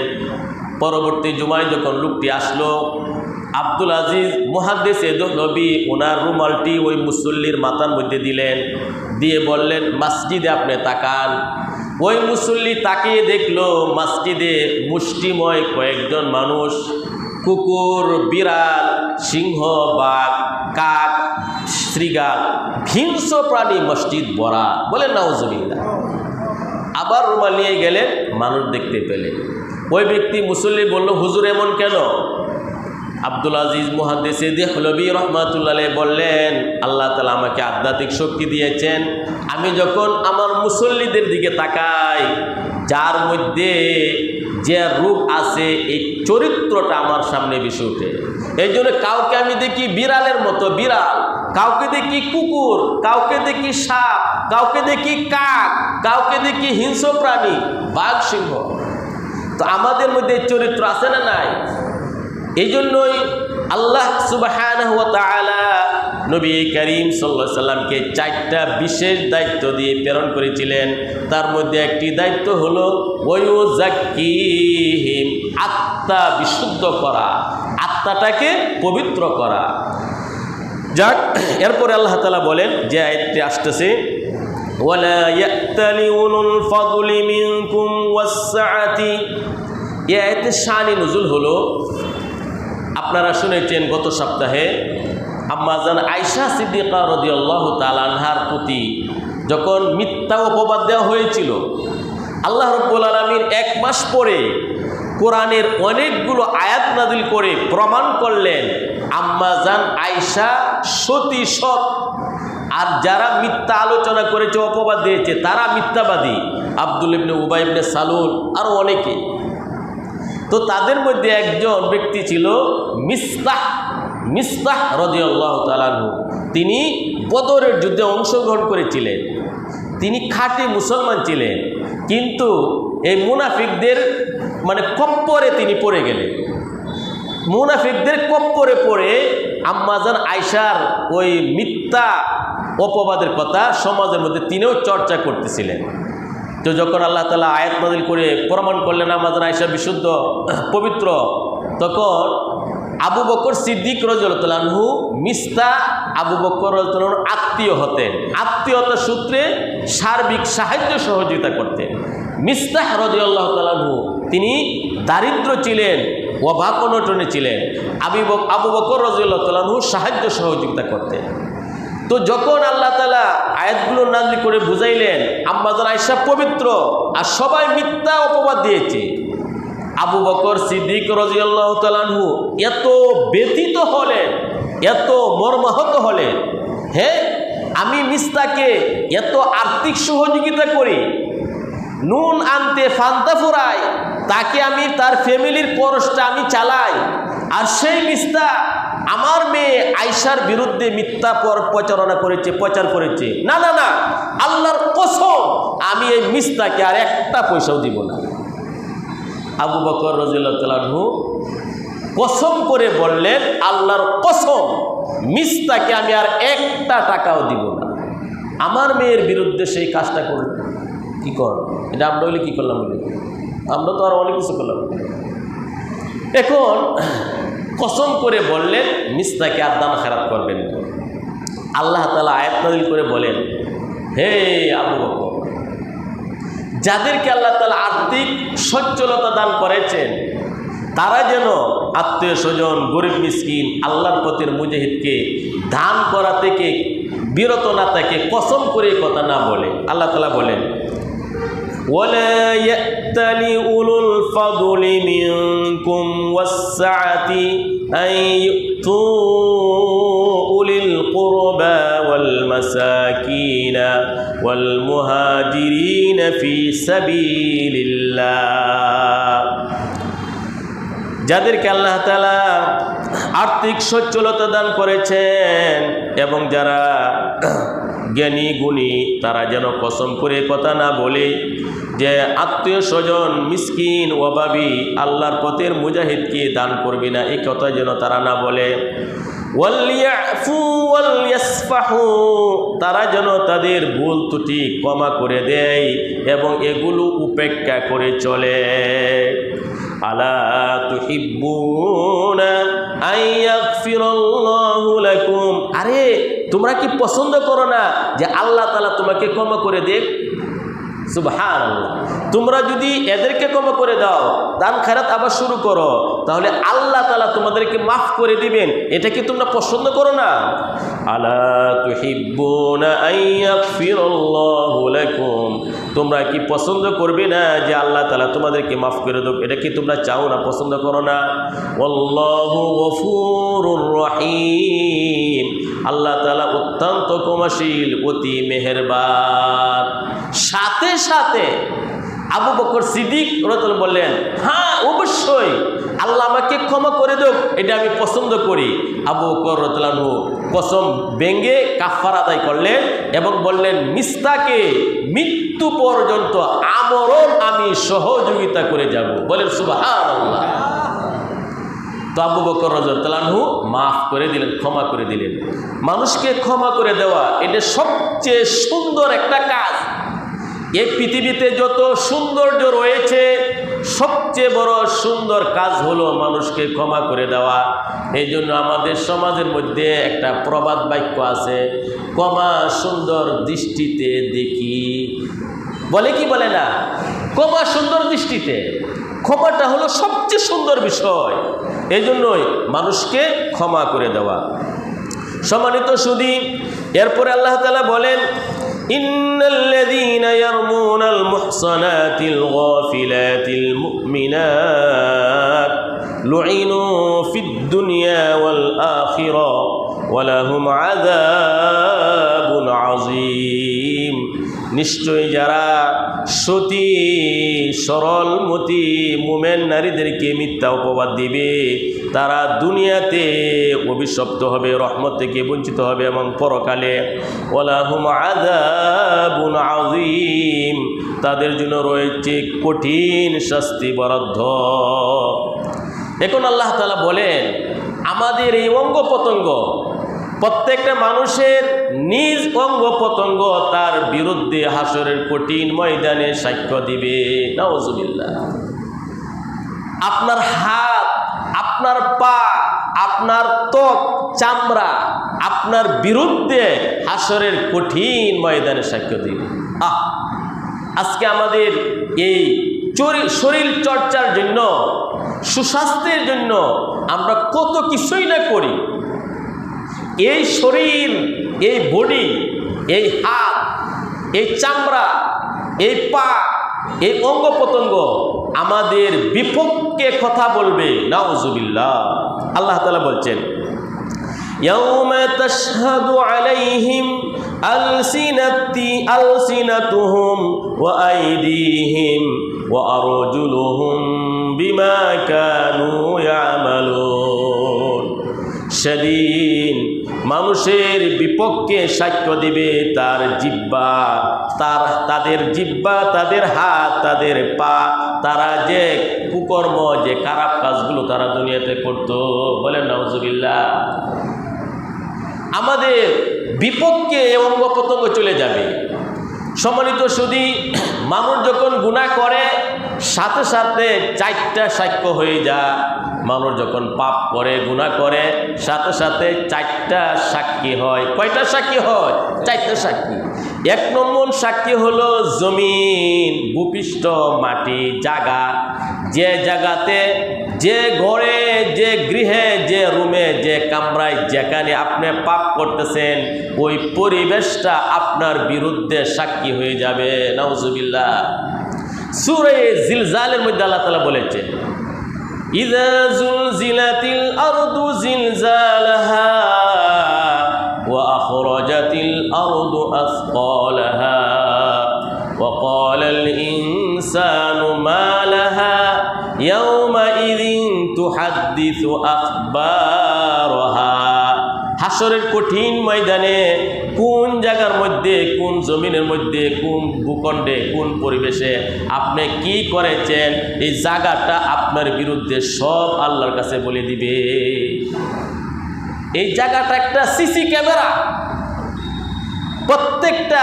পরবর্তী জুমায় যখন লোকটি আসলো, আব্দুল আজিজ মুহাদ্দিস দেহলভী ওনার রুমালটি ওই মুসল্লির মাথার মধ্যে দিলেন, দিয়ে বললেন, মসজিদে আপনি তাকান। ওই মুসল্লি তাকিয়ে দেখলো মসজিদে মুষ্টিময় কয়েকজন মানুষ, কুকুর, বিড়াল, সিংহ, বাঘ, কাক, শ্রীগাল, হিংস্র প্রাণী মসজিদ ভরা। বলেন নাউজুবিল্লাহ। আবার রুমাল নিয়ে গেলেন, মানুষ দেখতে পেলেন। ওই ব্যক্তি মুসল্লি বলল, হুজুর এমন কেন? আব্দুল আজিজ মুহাদ্দিস দেহলভী রহমাতুল্লাহ বললেন, আল্লাহ তাআলা আমাকে আধ্যাত্মিক শক্তি দিয়েছেন। আমি যখন আমার মুসল্লিদের দিকে তাকাই, যার মধ্যে যে রূপ আছে এই চরিত্রটা আমার সামনে ভেসে ওঠে। এই জন্য কাউকে আমি দেখি বিড়ালের মতো বিড়াল, কাউকে দেখি কুকুর, কাউকে দেখি সাপ, কাউকে দেখি কাক, কাউকে দেখি হিংস্র প্রাণী, বাঘ, সিংহ। তো আমাদের মধ্যে চরিত্র আছে না নাই? এই জন্যই আল্লাহ সুবহানাহু ওয়া তাআলা নবী করিম সাল্লাল্লাহু আলাইহি সাল্লামকে 4টা বিশেষ দায়িত্ব দিয়ে প্রেরণ করেছিলেন। তার মধ্যে একটি দায়িত্ব হলো ওয়ায়ুযাক্কিহিম, আত্মা বিশুদ্ধ করা, আত্মাটাকে পবিত্র করা। যাক, এরপরে আল্লাহ তাআলা বলেন, যে আয়াতটি আসতেছে, ওয়ালা ইয়াতালি উলুল ফাদলি মিনকুম ওয়াসআতি, এই আয়াতের শানে নুজুল হলো, আপনারা শুনেছেন গত সপ্তাহে আম্মা জান আয়েশা সিদ্দিকা রাদিয়াল্লাহু তাআলা আনহার প্রতি যখন মিথ্যা অপবাদ দেওয়া হয়েছিল, আল্লাহ রাব্বুল আলামিন 1 মাস পরে কোরআনের অনেকগুলো আয়াত নাযিল করে প্রমাণ করলেন আম্মা জান আয়েশা সতী সৎ। আর যারা মিথ্যা আলোচনা করেছে, অপবাদ দিয়েছে, তারা মিথ্যাবাদী। আব্দুল ইবনে উবাই ইবনে সালুল আরও অনেকে। তো তাদের মধ্যে একজন ব্যক্তি ছিল মিসতাহ রাদিয়াল্লাহু তাআলা আনহু। তিনি বদরের যুদ্ধে অংশগ্রহণ করেছিলেন। তিনি খাঁটি মুসলমান ছিলেন, কিন্তু এই মুনাফিকদের কপ্পরে তিনি পড়ে গেলেন। মুনাফিকদের কপ্পরে পড়ে আম্মা জান আয়েশার ওই মিথ্যা অপবাদের কথা সমাজের মধ্যে তিনিও চর্চা করতেছিলেন। তো যখন আল্লাহ তাআলা আয়াত নাযিল করে প্রমাণ করলেন আম্মা জান আয়েশা বিশুদ্ধ পবিত্র, তখন আবু বকর সিদ্দিক রাদিয়াল্লাহু আনহু মিসতাহ আবু বকর রাদিয়াল্লাহু আনহুর আত্মীয় হতেন। আত্মীয়তার সূত্রে সার্বিক সাহায্য সহযোগিতা করতেন। মিসতাহ রাদিয়াল্লাহু আনহু তিনি দারিদ্র ছিলেন, অভাব অনটনে ছিলেন। আবু বকর রাদিয়াল্লাহু আনহু সাহায্য সহযোগিতা করতেন। তো যখন আল্লাহ তাআলা আয়াতগুলো নাযিল করে বুঝাইলেন আম্মা জান আয়েশা পবিত্র আর সবাই মিথ্যা অপবাদ দিয়েছে, আবু বকর সিদ্দিক রাদিয়াল্লাহু তাআলা আনহু এত ব্যথিত হলেন, এত মর্মাহত হলেন, হ্যাঁ আমি মিসতাকে এত আর্থিক সহযোগিতা করি, নুন আনতে ফান্তা ফুরাই, তাকে আমি তার ফ্যামিলির খরচটা আমি চালাই, আর সেই মিস্তা আমার মেয়ে আয়েশার বিরুদ্ধে মিথ্যা প্রচার করেছে। না না না, আল্লাহর কসম আমি এই মিস্তাকে আর একটা পয়সাও দিব না। আবু বকর রাদিয়াল্লাহু তাআলা আনহু কসম করে বললেন, আল্লাহর কসম মিস্তাকে আমি আর একটা টাকাও দিব না। আমার মেয়ের বিরুদ্ধে সেই কাজটা করল, কি কর এটা আমরা হইলে কি করলাম বলি, আমরা তো আর অনেক কিছু করলাম। এখন কসম করে বললেন মিস্তাকে আর দান খারাপ করবেন না। আল্লাহ তাআলা আয়াত নাযিল করে বলেন, হে আবু বকর, যাদেরকে আল্লাহ তাআলা আর্থিক সচ্ছলতা দান করেছেন তারা যেন আত্মীয় স্বজন, গরিব মিসকিন, আল্লাহর পথের মুজাহিদকে দান করা থেকে বিরত না থাকে, কসম করে কথা না বলে। আল্লাহ তাআলা বলেন, وَلَا يَأْتَلِ أُولُو الْفَضْلِ مِنكُمْ وَالسَّعَةِ أَن يُؤْتُوا أُولِي الْقُرْبَى وَالْمَسَاكِينَ وَالْمُهَاجِرِينَ فِي سَبِيلِ اللَّهِ। যাদেরকে আল্লাহ তাআলা আর্থিক সচ্ছলতা দান করেছেন এবং যারা জ্ঞানী গুণী, তারা যেন কসম করে কথা না বলে যে আত্মীয় স্বজন, মিসকিন, অভাবী, আল্লাহর পথের মুজাহিদকে দান করবি না, এই কথা যেন তারা না বলে। ওয়ালিয়াফু ওয়ালিয়াসফাহু, তারা যেন তাদের ভুল ত্রুটি ক্ষমা করে দেয় এবং এগুলো উপেক্ষা করে চলে। আলা তুহিব্বুনা আইয়াগফিরাল্লাহু লাকুম, আরে তোমরা কি পছন্দ করো না যে আল্লাহ তাআলা তোমাকে ক্ষমা করে দেখ? সুবহানাল্লাহ। তোমরা যদি এদেরকে ক্ষমা করে দাও, দান খায়রাত আবার শুরু করো, তাহলে আল্লাহ তাআলা তোমাদেরকে মাফ করে দিবেন। এটা কি তোমরা পছন্দ করো না? আলা তুহিব্বুনা আইয়াগফিরাল্লাহু লাকুম, তোমরা কি পছন্দ করবে না যে আল্লাহ তাআলা তোমাদেরকে মাফ করে দেব? এটা কি তোমরা চাও না, পছন্দ করো না? আল্লাহু গফুরুর রহিম, আল্লাহ তাআলা অত্যন্ত ক্ষমাশীল, অতি মেহেরবান। সাথে সাথে আবু বকর সিদ্দিক রাদিয়াল্লাহু বললেন, হ্যাঁ অবশ্যই আল্লাহ আমাকে ক্ষমা করে দেব, এটা আমি পছন্দ করি। আবু বকর রাদিয়াল্লাহু কসম ভেঙে কাফারা আদায় করলেন এবং বললেন, মিস্তাকে মৃত্যু পর্যন্ত আমরণ আমি সহযোগিতা করে যাব। বলেন সুবহানাল্লাহ। তো আবু বকর রাদিয়াল্লাহু মাফ করে দিলেন, ক্ষমা করে দিলেন। মানুষকে ক্ষমা করে দেওয়া এটা সবচেয়ে সুন্দর একটা কাজ। এই পৃথিবীতে যত সৌন্দর্য রয়েছে, সবচেয়ে বড় সুন্দর কাজ হলো মানুষকে ক্ষমা করে দেওয়া। এই জন্য আমাদের সমাজের মধ্যে একটা প্রবাদ বাক্য আছে, ক্ষমা সুন্দর দৃষ্টিতে দেখি। বলে কি বলে না? ক্ষমা সুন্দর দৃষ্টিতে। ক্ষমাটা হলো সবচেয়ে সুন্দর বিষয়। এই জন্যই মানুষকে ক্ষমা করে দেওয়া। সম্মানিত সুধী, এরপরে আল্লাহ তাআলা বলেন, ইন্নাল্লাযীনা ইয়ারমুনাল মুহসানাতিল গাফিলাতিল মুমিনাত লুইনু ফিদ দুনিয়া ওয়াল আখিরাহ ওয়া লাহুম আযাবুন আযীম। নিশ্চয়ই যারা সতী সরলমতি মুমিন নারীদেরকে মিথ্যা অপবাদ দিবে, তারা দুনিয়াতে অভিশপ্ত হবে, রহমত থেকে বঞ্চিত হবে এবং পরকালে ওয়ালাহুম আযাবুন আযীম, তাদের জন্য রয়েছে কঠিন শাস্তি বরাদ্দ। এখন আল্লাহ তাআলা বলেন, আমাদের এই অঙ্গ প্রত্যঙ্গ, প্রত্যেকটা মানুষের নিজ অঙ্গ প্রত্যঙ্গ তার বিরুদ্ধে হাসরের কঠিন ময়দানে সাক্ষ্য দিবে। নাউজুবিল্লাহ। আপনার হাত, আপনার পা, আপনার ত্বক, চামড়া আপনার বিরুদ্ধে হাসরের কঠিন ময়দানে সাক্ষ্য দিবে। আজকে আমাদের এই শরীর চর্চার জন্য, সুস্বাস্থ্যের জন্য আমরা কত কিছুই না করি। এই শরীর, এই বডি, এই হাত, এই চামড়া, এই পা, এই অঙ্গ প্রত্যঙ্গ আমাদের বিপক্ষে কথা বলবে। নাউজুবিল্লাহ। আল্লাহ তাআলা বলছেন, ইয়াউমা তাশহাদু আলাইহিম আলসিনাতুহুম ওয়া আইদিহিম ওয়া আরজুলুহুম বিমা কানু ইয়ামালুন। সেদিন মানুষের বিপক্ষে সাক্ষ্য দিবে তার জিহ্বা, তাদের জিহ্বা, তাদের হাত, তাদের পা, তারা যে কুকর্ম, যে খারাপ কাজগুলো তারা দুনিয়াতে করত। বলেন নাউজুবিল্লাহ। আমাদের বিপক্ষে অঙ্গ প্রত্যঙ্গ চলে যাবে। সম্মানিত সুধী, মানুষ যখন গুনাহ করে সাথে সাথে 4টা সাক্ষ্য হয়ে যায়। মানুষ যখন পাপ করে গুনাহ করে সাথে সাথে চারটা সাক্ষী হয়। কয়টা সাক্ষী হয়? চারটা সাক্ষী। এক নম্বর সাক্ষী হলো জমিন, ভূপৃষ্ঠ, মাটি, জায়গা। যে জায়গাতে, যে ঘরে, যে গৃহে, যে রুমে, যে কামরায়, যেখানে আপনি পাপ করতেছেন ওই পরিবেশটা আপনার বিরুদ্ধে সাক্ষী হয়ে যাবে। নাউজুবিল্লাহ। সূরা জিলজালের মধ্যে আল্লাহ তাআলা বলেছেন, ইযা যুলজিলাতিল আরদু জিলজালাহা ওয়া আখরাজাতিল আরদু আসকালাহা ওয়া ক্বালাল ইনসানু মা লাহা ইয়াওমাইযিন তুহাদ্দিসু আখবারাহা। হাসরের কঠিন ময়দানে কোন জায়গার মধ্যে, কোন জমিনের মধ্যে, কোন ভূখণ্ডে, কোন পরিবেশে আপনি কি করেছেন এই জায়গাটা আপনার বিরুদ্ধে সব আল্লাহর কাছে বলে দিবে। এই জায়গাটা একটা সিসি ক্যামেরা। প্রত্যেকটা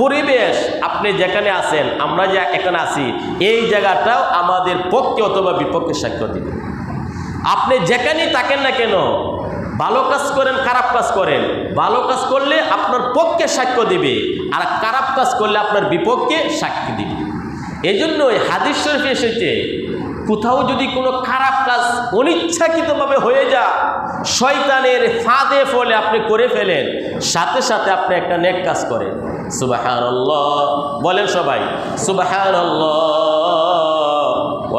পরিবেশ আপনি যেখানে আছেন, আমরা যে এখানে আছি, এই জায়গাটাও আমাদের পক্ষে অথবা বিপক্ষে সাক্ষ্য দিবে। আপনি যেখানেই থাকেন না কেন, ভালো কাজ করেন, খারাপ কাজ করেন, ভালো কাজ করলে আপনার পক্ষে সাক্ষ্য দিবে, আর খারাপ কাজ করলে আপনার বিপক্ষে সাক্ষী দিবে। এই জন্য হাদিস শরীফে এসেছে, কোথাও যদি কোনো খারাপ কাজ অনিচ্ছাকৃতভাবে হয়ে যায়, শয়তানের ফাঁদে ফলে আপনি করে ফেলেন, সাথে সাথে আপনি একটা নেক কাজ করেন। সুবহানাল্লাহ বলেন সবাই, সুবহানাল্লাহ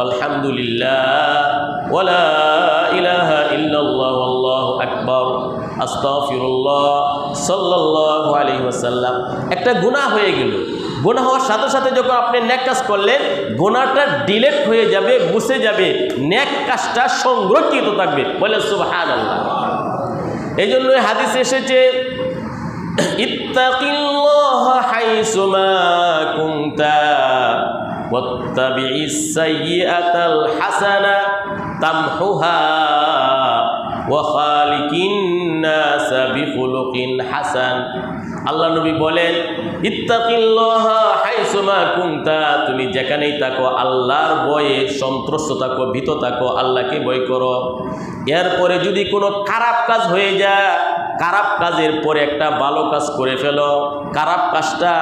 আলহামদুলিল্লাহ ওয়ালা ইলাহা ইল্লাল্লাহ আল্লাহু আকবার আস্তাগফিরুল্লাহ সাল্লাল্লাহু আলাইহি ওয়াসাল্লাম। একটা গুনাহ হয়ে গেল, গুনাহ হওয়ার সাথে সাথে যখন আপনি নেক কাজ করলেন, গুনাহটা ডিলিট হয়ে যাবে, মুছে যাবে, নেক কাজটা সংরক্ষিত থাকবে। বলেন সুবহানাল্লাহ। এই জন্য হাদিসে এসেছে, ইত্তাকিল্লাহা হাইসুমা কুনতা ওয়াত্তাবিইস সাইয়্যাতাল হাসানা তামহুহা ওয়া খালিকিন নাস বিখুলুকিন হাসান। আল্লাহ নবী বলেন, ইত্তাকিল্লাহা হাইসুমা কুনতা, তুমি যেখানেই থাকো আল্লাহর ভয়ে সন্ত্রস্ত থাকো, ভীত থাকো, আল্লাহকে ভয় করো। এরপরে যদি কোনো খারাপ কাজ হয়ে যায়, খারাপ কাজের পরে একটা ভালো কাজ করে ফেলো, খারাপ কাজটা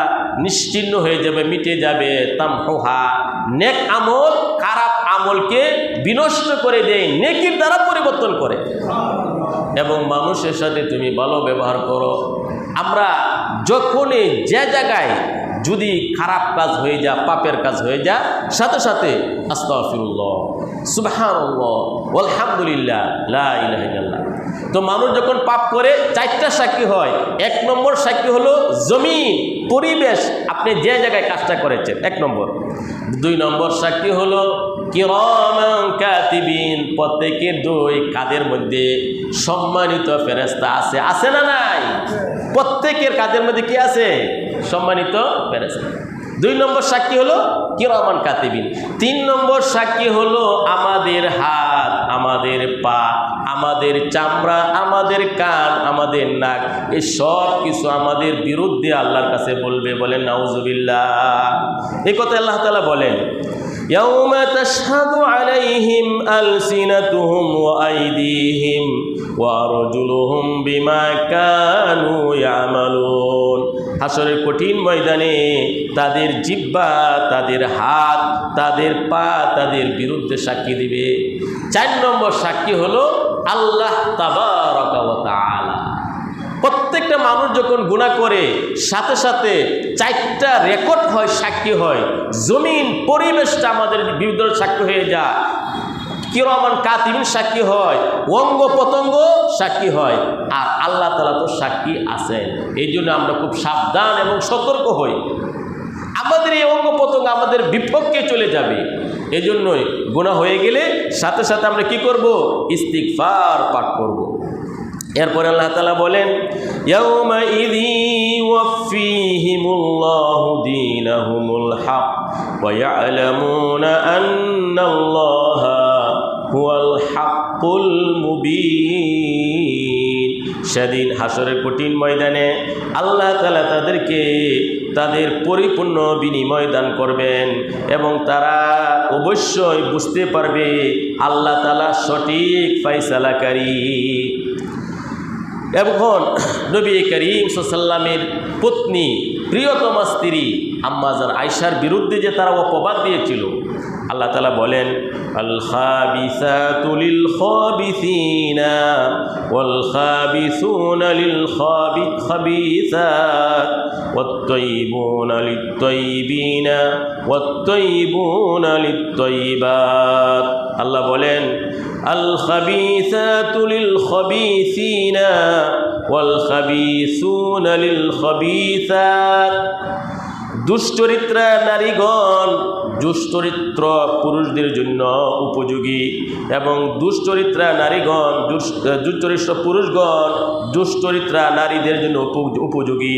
নিশ্চিহ্ন হয়ে যাবে, মিটে যাবে। তামহুহা, নেক আমল খারাপ আমলকে বিনষ্ট করে দেয়, নেকির দ্বারা পরিবর্তন করে। এবং মানুষের সাথে তুমি ভালো ব্যবহার করো। আমরা যখনই যে জায়গায় যদি খারাপ কাজ হয়ে যায়, পাপের কাজ হয়ে যায়, সাথে সাথে আস্তাগফিরুল্লাহ, সুবহানাল্লাহ, আলহামদুলিল্লাহ, লা ইলাহা ইল্লাল্লাহ। তো মানুষ যখন পাপ করে চারটা সাক্ষী হয়। এক নম্বর সাক্ষী হলো জমিন, পরিবেশ, আপনি যে জায়গায় কাজটা করেছেন, এক নম্বর। দুই নম্বর সাক্ষী হলো কিরামান কাতিবিন, প্রত্যেকের দুই কাঁধের মধ্যে সম্মানিত ফেরেশতা আছে। আছে না নাই? প্রত্যেকের কাঁধের মধ্যে কি আছে? সম্মানিত ফেরেশতা। দুই নম্বর সাক্ষী হলো কিরামান কাতিবিন। তিন নম্বর সাক্ষী হলো আমাদের হাত, আমাদের পা, আমাদের চামড়া, আমাদের কান, আমাদের নাক, এই সব কিছু আমাদের বিরুদ্ধে আল্লাহর কাছে বলবে। বলেন নাউজুবিল্লাহ। এই কথা আল্লাহ তাআলা বলেন, ইয়াউমা তাশহাদু আলাইহিম আলসিনাতুহুম ওয়া আইদিহিম ওয়া আরজুলুহুম বিমা কানু ইয়ামালুন। হাসরের কঠিন ময়দানে তাদের জিহ্বা, তাদের হাত, তাদের পা তাদের বিরুদ্ধে সাক্ষী দিবে। চার নম্বর সাক্ষী হলো আল্লাহ তাবারাকা ওয়া তাআলা। প্রত্যেকটা মানুষ যখন গুনাহ করে, সাথে সাথে চারটা রেকর্ড হয়, সাক্ষী হয়। জমিন, পরিবেশটা আমাদের বিরুদ্ধে সাক্ষী হয়ে যায়, কিরামান কাতিবিন সাক্ষী হয়, অঙ্গ প্রত্যঙ্গ সাক্ষী হয়, আর আল্লাহ তাআলা তো সাক্ষী আছেন। এই জন্য আমরা খুব সাবধান এবং সতর্ক হই। আমাদের এই অঙ্গ প্রত্যঙ্গ আমাদের বিপক্ষে চলে যাবে। এই জন্যই গুনাহ হয়ে গেলে সাথে সাথে আমরা কি করব? ইস্তিগফার পাঠ করব। এরপরে আল্লাহ তাআলা বলেন, ইয়াউমা ইযি ইউফিহিমুল্লাহু দীনাহুমুল হক ওয়া ইয়ালামুনা আন্নাল্লাহা হুয়াল হাক্কুল মুবিন। সেদিন হাসরের কঠিন ময়দানে আল্লাহ তাআলা তাদেরকে তাদের পরিপূর্ণ বিনিময় দান করবেন এবং তারা অবশ্যই বুঝতে পারবে আল্লাহ তাআলা সঠিক ফায়সালাকারী। এখন নবী করিম সাল্লাল্লাহু আলাইহি ওয়াসাল্লামের পত্নী প্রিয়তমা স্ত্রী আম্মা জান আয়েশার বিরুদ্ধে যে তারা অপবাদ দিয়েছিল, আল্লাহ তাআলা বলেন আল খাবিসাতু লিল খাবিসিনা ওয়াল খাবিসুনা লিল খাবিসাত ওয়াত তাইয়িবুনা লিত তাইয়িবিনা ওয়াত তাইয়িবুনা লিত তাইয়িবাত। আল্লাহ বলেন আল খাবিসাতু লিল খাবিসিনা ওয়াল খাবিসুনা লিল খাবিসাত। দুশ্চরিত্রা নারীগণ দুশ্চরিত্র পুরুষদের জন্য উপযোগী এবং দুশ্চরিত্রা নারীগণ দুশ্চরিত্র পুরুষগণ দুশ্চরিত্রা নারীদের জন্য উপযোগী।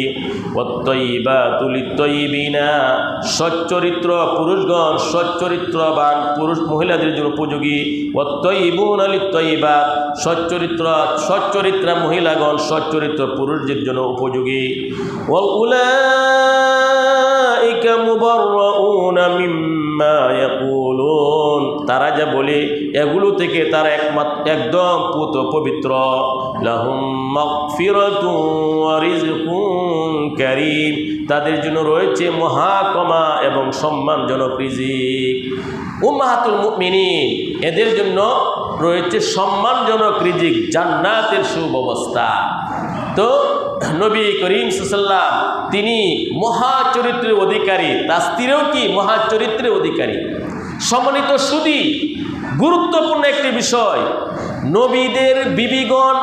ওয়াত-তাইয়িবাতু লিত-তাইয়িবিনা, সচ্চরিত্র পুরুষগণ সচ্চরিত্রবান পুরুষ মহিলাদের জন্য উপযোগী। ওয়াত-তাইয়িবুনা লিত-তাইয়িবাত, সচ্চরিত্রা মহিলাগণ সচ্চরিত্র পুরুষদের জন্য উপযোগী। উলাইকা মুবাররাউনা মিম্মা ইয়াকুলুন, তারা যা বলে এগুলো থেকে তারা একদম পবিত্র। লাহুম মাগফিরাতুন ওয়া রিজকুন কারীম, তাদের জন্য রয়েছে মহাকমা এবং সম্মানজনক রিজিক। উম্মাহাতুল মুমিনিন, এদের জন্য রয়েছে সম্মানজনক রিজিক, জান্নাতের সুব্যবস্থা। তো নবী করিম সাল্লাল্লাহু আলাইহি ওয়াসাল্লাম তিনি মহাচরিত্রের অধিকারী, তার স্ত্রীও কি মহাচরিত্রের অধিকারী। সম্মানিত সুধী, গুরুত্বপূর্ণ একটি বিষয়, নবীদের বিবিগণ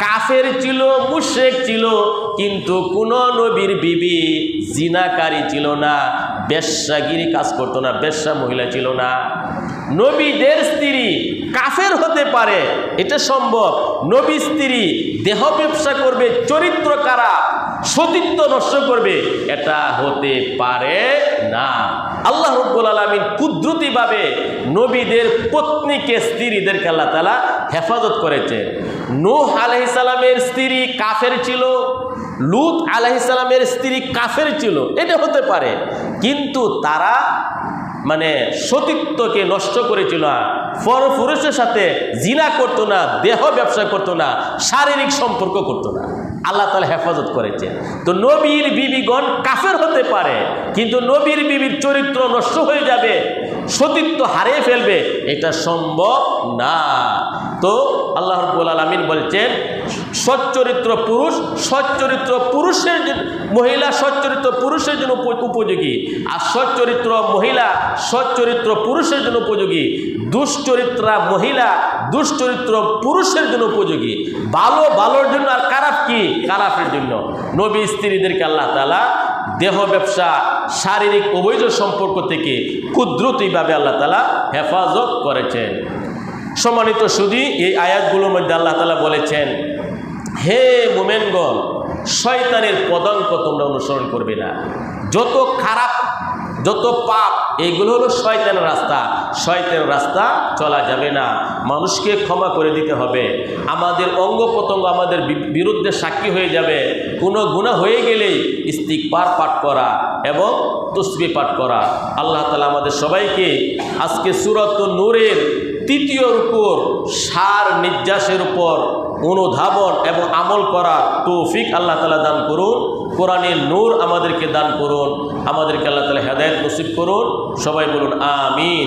কাফের ছিল, মুশরিক ছিল, কিন্তু কোন নবীর বিবি জিনাকারী ছিল না, বেশ্যাগিরি কাজ করতো না, বেশ্যা মহিলা ছিল না। নবীদের স্ত্রী কাফের হতে পারে, এটা সম্ভব। নবী স্ত্রী দেহ ব্যবসা করবে, চরিত্র খারাপ, সতীত্ব নষ্ট করবে, এটা হতে পারে না। আল্লাহ রাব্বুল আলামিন কুদরতিভাবে নবীদের পত্নীকে, স্ত্রীদেরকে আল্লাহ তাআলা হেফাজত করেছেন। নূহ আলাইহিস সালামের স্ত্রী কাফের ছিল, লূত আলাইহিস সালামের স্ত্রী কাফের ছিল, এটা হতে পারে, কিন্তু তারা সতীত্বকে নষ্ট করেছিল না, পরপুরুষের সাথে জিনা করতো না, দেহ ব্যবসা করতো না, শারীরিক সম্পর্ক করতো না, আল্লাহ তাআলা হেফাজত করেছেন। তো নবীর বিবিগণ কাফের হতে পারে, কিন্তু নবীর বিবির চরিত্র নষ্ট হয়ে যাবে, সতীত্ব হারিয়ে ফেলবে, এটা সম্ভব না। তো আল্লাহ রাব্বুল আলামিন বলছেন সচ্চরিত্র পুরুষ সচ্চরিত্র পুরুষের মহিলা সচ্চরিত্র পুরুষের জন্য উপযোগী, আর সচ্চরিত্র মহিলা সচ্চরিত্র পুরুষের জন্য উপযোগী। দুশ্চরিত্রা মহিলা দুশ্চরিত্র পুরুষের জন্য উপযোগী। ভালোর জন্য, আর খারাপ কি? খারাপের জন্য। নবী স্ত্রীদেরকে আল্লাহ তাআলা দেহ ব্যবসা, শারীরিক অবৈধ সম্পর্ক থেকে কুদরতিভাবে আল্লাহ তাআলা হেফাজত করেছেন। সম্মানিত সুধী, এই আয়াতগুলোর মধ্যে আল্লাহ তাআলা বলেছেন, হে মুমিনগণ, শয়তানের পদাঙ্ক তোমরা অনুসরণ করবে না। যত খারাপ, যত পাপ, এইগুলো হলো শয়তানের রাস্তা। শয়তানের রাস্তা চলা যাবে না। মানুষকে ক্ষমা করে দিতে হবে। আমাদের অঙ্গ প্রত্যঙ্গ আমাদের বিরুদ্ধে সাক্ষী হয়ে যাবে। কোনো গুনাহ হয়ে গেলেই ইস্তিগফার পাঠ করা এবং তাসবিহ পাঠ করা। আল্লাহ তাআলা আমাদের সবাইকে আজকে সূরাতুন নূরের তৃতীয় রুকুর সার নির্যাসের উপর অনুধাবন এবং আমল করার তৌফিক আল্লাহ তাআলা দান করুন। কোরআনের নূর আমাদেরকে দান করুন। আমাদেরকে আল্লাহ তাআলা হেদায়েত নসিব করুন। সবাই বলুন আমিন।